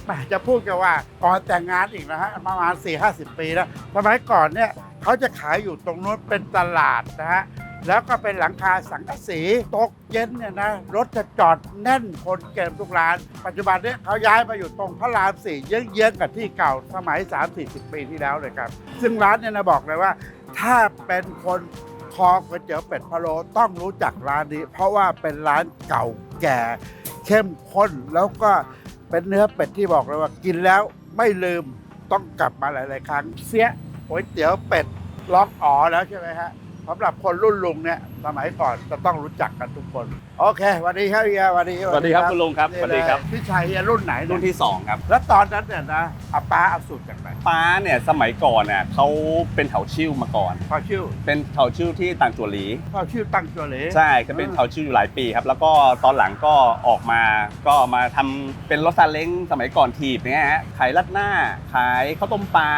[SPEAKER 1] แต่จะพูดกันว่าก่อนแต่งงานอีกนะฮะประมาณ 40-50 ปีแล้วสมัยก่อนเนี่ยเขาจะขายอยู่ตรงนู้นเป็นตลาดนะฮะแล้วก็เป็นหลังคาสังกะสีตกเย็นเนี่ยนะรถจะจอดแน่นคนเก็บทุกร้านปัจจุบันนี้เขาย้ายมาอยู่ตรงพระราม 4เยื้องๆกับที่เก่าสมัย 30-40 ปีที่แล้วเลยครับซึ่งร้านเนี่ยนะบอกเลยว่าถ้าเป็นคนคอก๋วยเตี๋ยวเป็ดพะโล้ต้องรู้จักร้านนี้เพราะว่าเป็นร้านเก่าแก่เข้มข้นแล้วก็เป็นเนื้อเป็ดที่บอกเลยว่ากินแล้วไม่ลืมต้องกลับมาหลายๆครั้งเสียก๋วยเตี๋ยวเป็ดล็อกอ๋อแล้วใช่ไหมฮะสำหรับคนรุ่นลุงเนี่ยสมัยก่อนจะต้องรู้จักกันทุกคนโอเคสวัสดีครับเฮียสวัสดี
[SPEAKER 7] สวัสดีครับคุณลุงครับ
[SPEAKER 1] นี่
[SPEAKER 7] สวัสดีครับ
[SPEAKER 1] พี่ชัยเฮียรุ่นไหน
[SPEAKER 7] รุ่นที่ 2 ครับ
[SPEAKER 1] แล้วตอนนั้นเนี่ยนะอาป้าเอาสูตรจากไหน
[SPEAKER 7] ป้าเนี่ยสมัยก่อนเนี่ยเขาเป็นเถาชิ่วมาก่อน
[SPEAKER 1] พ่อชื่อ
[SPEAKER 7] เป็นเถาชิ่วที่ต่างจัวหลี
[SPEAKER 1] พ่อชื่อตั้งตัวเหล
[SPEAKER 7] ใช่ก็เป็นเถาชิ่วอยู่หลายปีครับแล้วก็ตอนหลังก็ออกมาก็มาทำเป็นรถซาเล้งสมัยก่อนถีบเนี่ยฮะขายรัดหน้าขายข้าวต้มปลา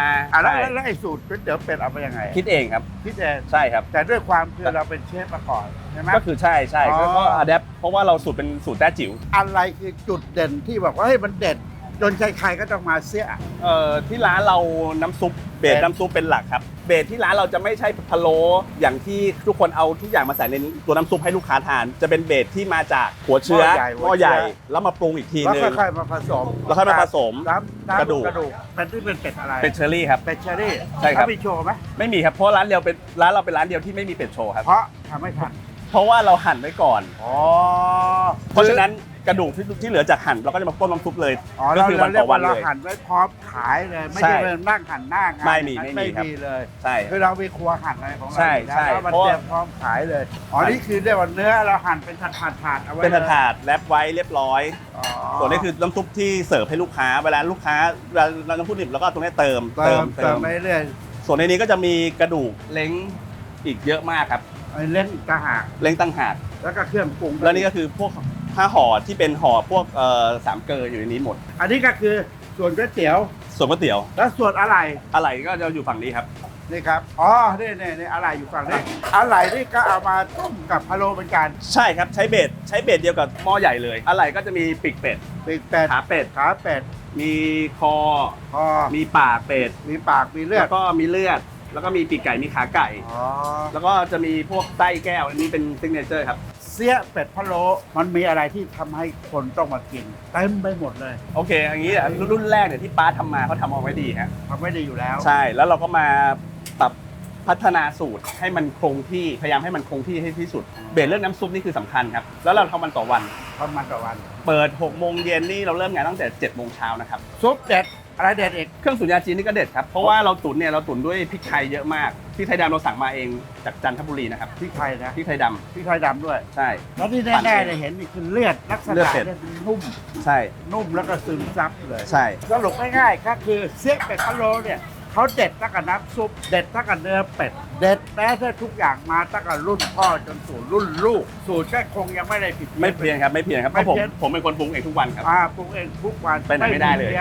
[SPEAKER 1] แล้ว
[SPEAKER 7] ใช่
[SPEAKER 1] แล้วไอ้สูตรก๋วยเตี๋ยวเป็ดเอาไปยังไง
[SPEAKER 7] คิดเองครับ
[SPEAKER 1] คิดเอง
[SPEAKER 7] ใช่ครับ
[SPEAKER 1] แต่ด้วยความคือเราเป็นเชฟมาก่อนใช่ไหม
[SPEAKER 7] ก็คือใช่
[SPEAKER 1] อ๋อ
[SPEAKER 7] ก็อะแดปเพราะว่าเราสูตรเป็นสูตรแต้จิ๋ว
[SPEAKER 1] อะไรคือจุดเด่นที่บอกว่าเฮ้ยมันเด็ดจนใครๆก็ต้องมาเสีย
[SPEAKER 7] ที่ร้านเราน้ำซุป เบสน้ำซุปเป็นหลักครับเบสที่ร้านเราจะไม่ใช่พะโล้อย่างที่ทุกคนเอาทุกอย่างมาใส่ในตัวน้ำซุปให้ลูกค้าทาน จะเป็นเบสที่มาจากหัวเชื้อหม้อใหญ่แล้วมาปรุงอีกที
[SPEAKER 1] แล้ว
[SPEAKER 7] นึง
[SPEAKER 1] ค่อยๆมาผสม
[SPEAKER 7] แล้วค่อยมาผสม
[SPEAKER 1] น้ำ
[SPEAKER 7] กระดูก
[SPEAKER 1] เป็นที่เป็นเป็ดอะไร
[SPEAKER 7] เป็นเชอรี่ครับ
[SPEAKER 1] เป็ดเชอรี่
[SPEAKER 7] ใช่ครับ
[SPEAKER 1] แล้วมีโชว์ไหม
[SPEAKER 7] ไม่มีครับเพราะร้านเราเป็นร้านเดียวที่ไม่มีเป็ดโชว์ครับ
[SPEAKER 1] เพราะทำไม่ทัน
[SPEAKER 7] เพราะว่าเราหั่นไว้ก่อน
[SPEAKER 1] อ๋อ
[SPEAKER 7] เพราะฉะนั้นกระดูกที่เหลือจากหั่นเราก็จะมาต้มน้ำซุปเลย
[SPEAKER 1] อ๋อ
[SPEAKER 7] ก็
[SPEAKER 1] เรา
[SPEAKER 7] คือ
[SPEAKER 1] เรา
[SPEAKER 7] วัน
[SPEAKER 1] เรี
[SPEAKER 7] ต่
[SPEAKER 1] ย
[SPEAKER 7] อก วั
[SPEAKER 1] ว่าน เรา
[SPEAKER 7] เลย
[SPEAKER 1] หั่นไว้พร้อมขายเลยไม่
[SPEAKER 7] ใช่
[SPEAKER 1] ใช่เป็นนั่งหั่นหน้างาน
[SPEAKER 7] ไม่มี
[SPEAKER 1] อย่างนั้น
[SPEAKER 7] ไม่มีครับ
[SPEAKER 1] มีเลย
[SPEAKER 7] ใช่
[SPEAKER 1] คือเรามีครัวหั่นอะไรของเรา
[SPEAKER 7] ใช่
[SPEAKER 1] อยู่แล้ว
[SPEAKER 7] ใช่
[SPEAKER 1] แล้วมัน
[SPEAKER 7] เพราะ
[SPEAKER 1] เตรียมพร้อมขายเลยอ๋อ
[SPEAKER 7] ใช่
[SPEAKER 1] นี่คือเรียกว่าเนื้อเราหั่นเป็นถาดๆเอาไว้
[SPEAKER 7] เป็น
[SPEAKER 1] ลย
[SPEAKER 7] ถาดแรปไว้เรียบร้อย
[SPEAKER 1] อ๋อ
[SPEAKER 7] ส่วนนี้คือน้ำซุปที่เสิร์ฟให้ลูกค้าเวลาลูกค้าเวลาเราน้ำซุปดิบแล้วก็ตรงนี้เติม
[SPEAKER 1] เติมไปเรื่อย
[SPEAKER 7] ส่วนในนี้ก็จะมีกระดูกเล้งอีกเยอะมากครับ
[SPEAKER 1] ไอ้เล่นกระหาก
[SPEAKER 7] เล้งตั้งหาก
[SPEAKER 1] แล้วก็เครื่องปรุง
[SPEAKER 7] แล้วนี่ก็คือพวกผ้าห่อที่เป็นห่อพวกสามเกลออยู่ในนี้หมด
[SPEAKER 1] อันนี้ก็คือส่วนก๋วยเตี๋ยว
[SPEAKER 7] ส่วนก๋วยเตี๋ยว
[SPEAKER 1] แล้วส่วนอะไร
[SPEAKER 7] อะไรก็จะอยู่ฝั่งนี้ครับ
[SPEAKER 1] นี่ครับอ๋อนี่อะไรอยู่ฝั่งนี้อะไรนี่ก็เอามาต้มกับพะโล้เหมือนกัน
[SPEAKER 7] ใช่ครับใช้เบสเดียวกับหม้อใหญ่เลยอะไรก็จะมีปีกเป็ด
[SPEAKER 1] ปีกเป็ด
[SPEAKER 7] ขาเป็ด
[SPEAKER 1] ขาเป็ด
[SPEAKER 7] มีคอ
[SPEAKER 1] คอ
[SPEAKER 7] มีปากเป็ด
[SPEAKER 1] มีปากมีเลือด
[SPEAKER 7] แล้วก็มีเลือด แล้วก็มีปีกไก่มีขาไก่
[SPEAKER 1] อ๋อ
[SPEAKER 7] แล้วก็จะมีพวกไส้แก้วอันนี้เป็นซิกเนเจอร์ครับ
[SPEAKER 1] เสี้ยเป็ดพะโล้มันมีอะไรที่ทำให้คนต้องมากินเต็มไปหมดเลย
[SPEAKER 7] โอเคอย่างนี้รุ่นแรกเนี่ยที่ป้าทำมาเขาทำเอาไว้ดีฮะ
[SPEAKER 1] ทำไม่ดีอยู่แล้ว
[SPEAKER 7] ใช่แล้วเราก็มาปรับพัฒนาสูตรให้มันคงที่พยายามให้มันคงที่ให้ที่สุดเบสเรื่องน้ำซุปนี่คือสำคัญครับแล้วเราทำมันต่อวัน
[SPEAKER 1] ทำมันต่อวัน
[SPEAKER 7] เปิด6โมงเย็นนี่เราเริ่มงานตั้งแต่7โมงเช้านะครับ
[SPEAKER 1] ซุปเด็ดอะไรเด็ดอีก
[SPEAKER 7] เครื่องตุ๋นยาจีนนี่ก็เด็ดครับเพราะว่าเราตุ๋นด้วยพริกไทยเยอะมากพริกไทยดำเราสั่งมาเองจากจันทบุรีนะครับ
[SPEAKER 1] พริกไทยนะ
[SPEAKER 7] พริกไทยด
[SPEAKER 1] พริกไทยดำด้วย
[SPEAKER 7] ำใช่
[SPEAKER 1] แล้วที่แน่ๆเลยเห็นนี่คือเลือดลักษ
[SPEAKER 7] เลือ
[SPEAKER 1] ณะ
[SPEAKER 7] ดเป็ด
[SPEAKER 1] เนี่ยนุ่ม
[SPEAKER 7] ใช่
[SPEAKER 1] นุ่มแล้วก็ซึมซับเลย
[SPEAKER 7] ใช่
[SPEAKER 1] สรุปง่ายๆก็คือเสี้ยเป็ดพะโล้เนี่ยเขาเด็ดตั้งแต่น้ำซุปเด็ดตั้งแต่เนื้อเป็ดเด็ดแม้แต่ทุกอย่างมาตั้งแต่รุ่นพ่อจนสู่รุ่นลูกสูตรก็คงยังไม่ได้ผิด
[SPEAKER 7] ไม่เพี้ยนครับไม่เพี้ยนครับเพราะผมเป็นคนปรุงเองทุกวันครับ
[SPEAKER 1] ปรุงเองทุกวัน
[SPEAKER 7] ไปไหนไม่ได้เลย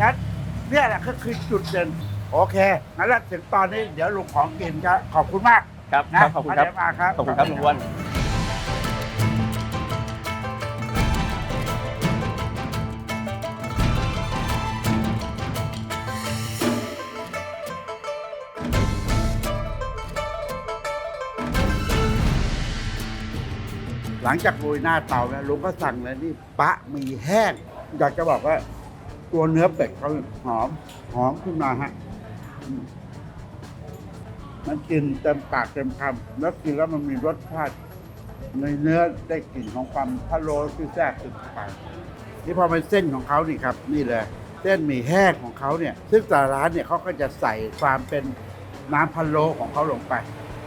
[SPEAKER 1] งั้นเนี่ยแหละก็คือจุดเด่นโอเคงั้นแล้วถึงตอนนี้เดี๋ยวลุงของกินครับขอบคุณมาก
[SPEAKER 7] ครับ
[SPEAKER 1] นะ
[SPEAKER 7] ขอบคุณครับ
[SPEAKER 1] เดี๋ยวมาครับ
[SPEAKER 7] ขอบคุณครับลุงอ้วน
[SPEAKER 1] หลังจากโรยหน้าเตาแล้วลุงก็สั่งเลยนี่บะหมี่แห้งอยากจะบอกว่า ตัวเนื้อเป็ดเขาหอมขึ้นมาฮะอืมมันกินเต็มปากเต็มคำแล้วกินแล้วมันมีรสชาติในเนื้อได้กลิ่นของความพะโล้ที่แทรกซึมเข้าไปนี่พอเป็นเส้นของเขานี่ครับ นี่เลยเส้นหมี่แห้งของเขาเนี่ย ซึ่งแต่ร้านเนี่ยเขาก็จะใส่ความเป็นน้ำพะโล้ของเขาลงไป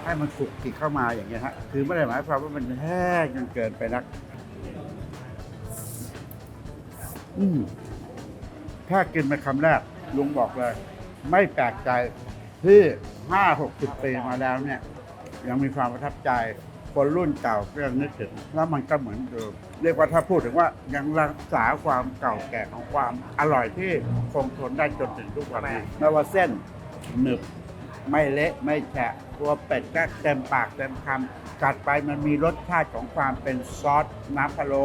[SPEAKER 1] ให้มันสุกติดเข้ามาอย่างเงี้ยฮะคือไม่ได้หมายความว่ามันแห้งจนเกินไปนักถ้ากินไปคำแรกลุงบอกเลย ไม่แปลกใจที่50-60 ปีมาแล้วเนี่ย ยังมีความประทับใจคนรุ่นเก่าก็ยังนึกถึงแล้วมันก็เหมือนเดิมเรียกว่าถ้าพูดถึงว่ายังรักษาความเก่าแก่ของความอร่อยที่คงทนได้จนถึงทุกวันนี้ไม่ว่าเส้นหนึบไม่เละไม่แฉะตัวเป็ดก็เต็มปากเต็มคำกัดไปมันมีรสชาติของความเป็นซอสน้ำพะโล้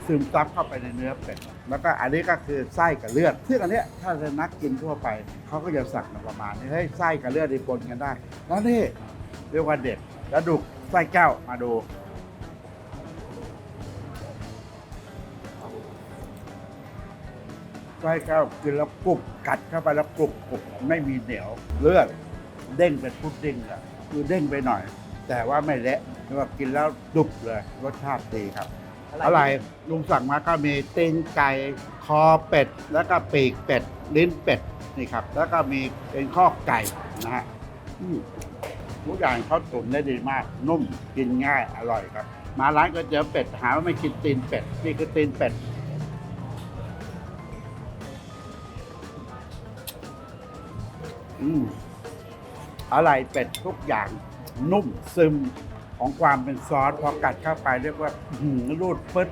[SPEAKER 1] ซึมซับเข้าไปในเนื้อเป็ดแล้วก็อันนี้ก็คือไส้กับเลือดซึ่งอันเนี้ยถ้าเป็นนักกินทั่วไปเขาก็จะสั่งมาประมาณนี้เฮ้ยไส้กับเลือดดีปนกันได้แล้วนี่เรียกว่าเด็ดแล้วดูไส้แก้วมาดูไส้แก้วกินแล้วกรุบกัดเข้าไปแล้วกรุบไม่มีเหนียวเลือดเด้งเป็นพุดดิ้งอะคือเด้งไปหน่อย แต่ว่าไม่เละเรียกว่ากินแล้วดุบเลยรสชาติดีครับอะไรลุงสั่งมาก็มีตีนไก่คอเป็ดแล้วก็ปีกเป็ดลิ้นเป็ดนี่ครับแล้วก็มีเป็นข้อไก่นะฮะทุกอย่างเขาตุ๋นได้ดีมากนุ่มกินง่ายอร่อยครับมาร้านก๋วยเตี๋ยวเป็ดหาว่าไม่กินตีนเป็ดนี่คือตีนเป็ดอะไรเป็ดทุกอย่างนุ่มซึมของความเป็นซอสพอกัดเข้าไปเรียกว่ารูดปึ๊ด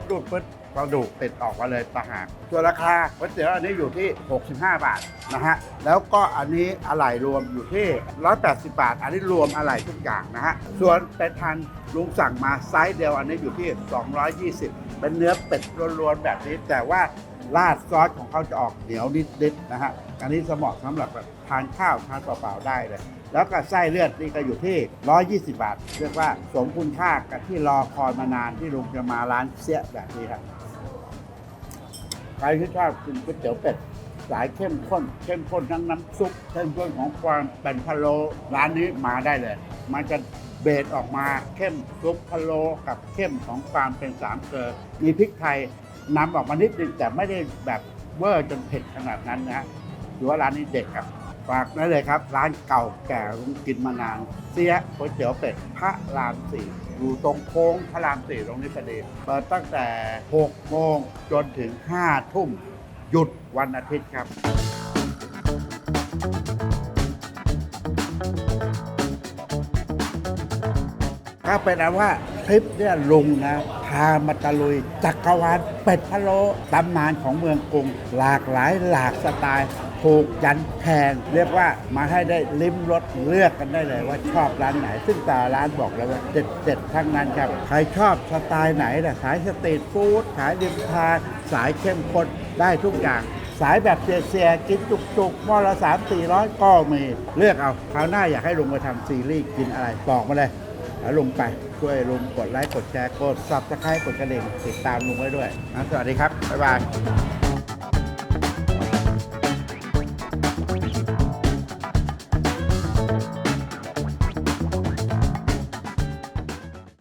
[SPEAKER 1] กระดูกติดออกมาเลยต่างหากส่วนราคาก๋วยเตี๋ยวอันนี้อยู่ที่65 บาทนะฮะแล้วก็อันนี้อะไหล่รวมอยู่ที่180 บาทอันนี้รวมอะไหล่ทุกอย่างนะฮะส่วนเป็ดพันลุงสั่งมาไซส์เดียวอันนี้อยู่ที่220เป็นเนื้อเป็ดล้วนๆแบบนี้แต่ว่า ราดซอสของเขาจะออกเหนียวนิดๆนะฮะอันนี้เหมาะสำหรับแบบทานข้าวทานเปล่าๆได้เลย แล้วก็ไส้เลือดนี่ก็อยู่ที่ 120 บาทเรียกว่าสมคุณค่ากับที่รอคอยมานานที่ลุงจะมาร้านเสี้ยแบบนี้ครับใครที่ชอบกินก๋วยเตี๋ยวเป็ดสายเข้มข้นทั้งน้ำซุปเข้มข้นของความเป็นพะโล้ร้านนี้มาได้เลย มันจะเบสออกมาเข้มซุปพะโล้กับเข้มของความเป็นสามเกลอมีพริกไทยนำออกมานิดนึงแต่ไม่ได้แบบเวอร์จนเผ็ดขนาดนั้นนะถือว่าร้านนี้เด็ดครับฝากได้เลยครับ ร้านเก่าแก่ลุงกินมานานเสียก๋วยเตี๋ยวเป็ดพระรามสี่อยู่ตรงโค้งพระรามสี่ตรงนี้พอดีเปิดตั้งแต่ 6 โมงจนถึง 5 ทุ่มหยุดวันอาทิตย์ครับ ก็เป็นอันว่าทริปเนี่ยลุงนะพามาตะลุยจักรวาลเป็ดพะโล้ตำนานของเมืองกรุงหลากหลายหลากสไตล์ถูกยันแพงเรียกว่ามาให้ได้ลิ้มรสเลือกกันได้เลยว่าชอบร้านไหน ซึ่งแต่ละร้านบอกเลยว่าเด็ดทั้งนั้นครับใครชอบสไตล์ไหนนะสายสตรีทฟู้ดสายริมทางสายเข้มข้นได้ทุกอย่าง สายแบบเสียกินจุกๆหม้อละ300-400 ก็มีเลือกเอาคราวหน้าอยากให้ลุงมาทำซีรีส์กินอะไรบอกมาเลยแล้วลุงไปช่วยลุงกดไลค์กดแชร์กดซับสไครต์กดกระดิ่งติดตามลุงไว้ด้วยนะสวัสดีครับ บ๊ายบาย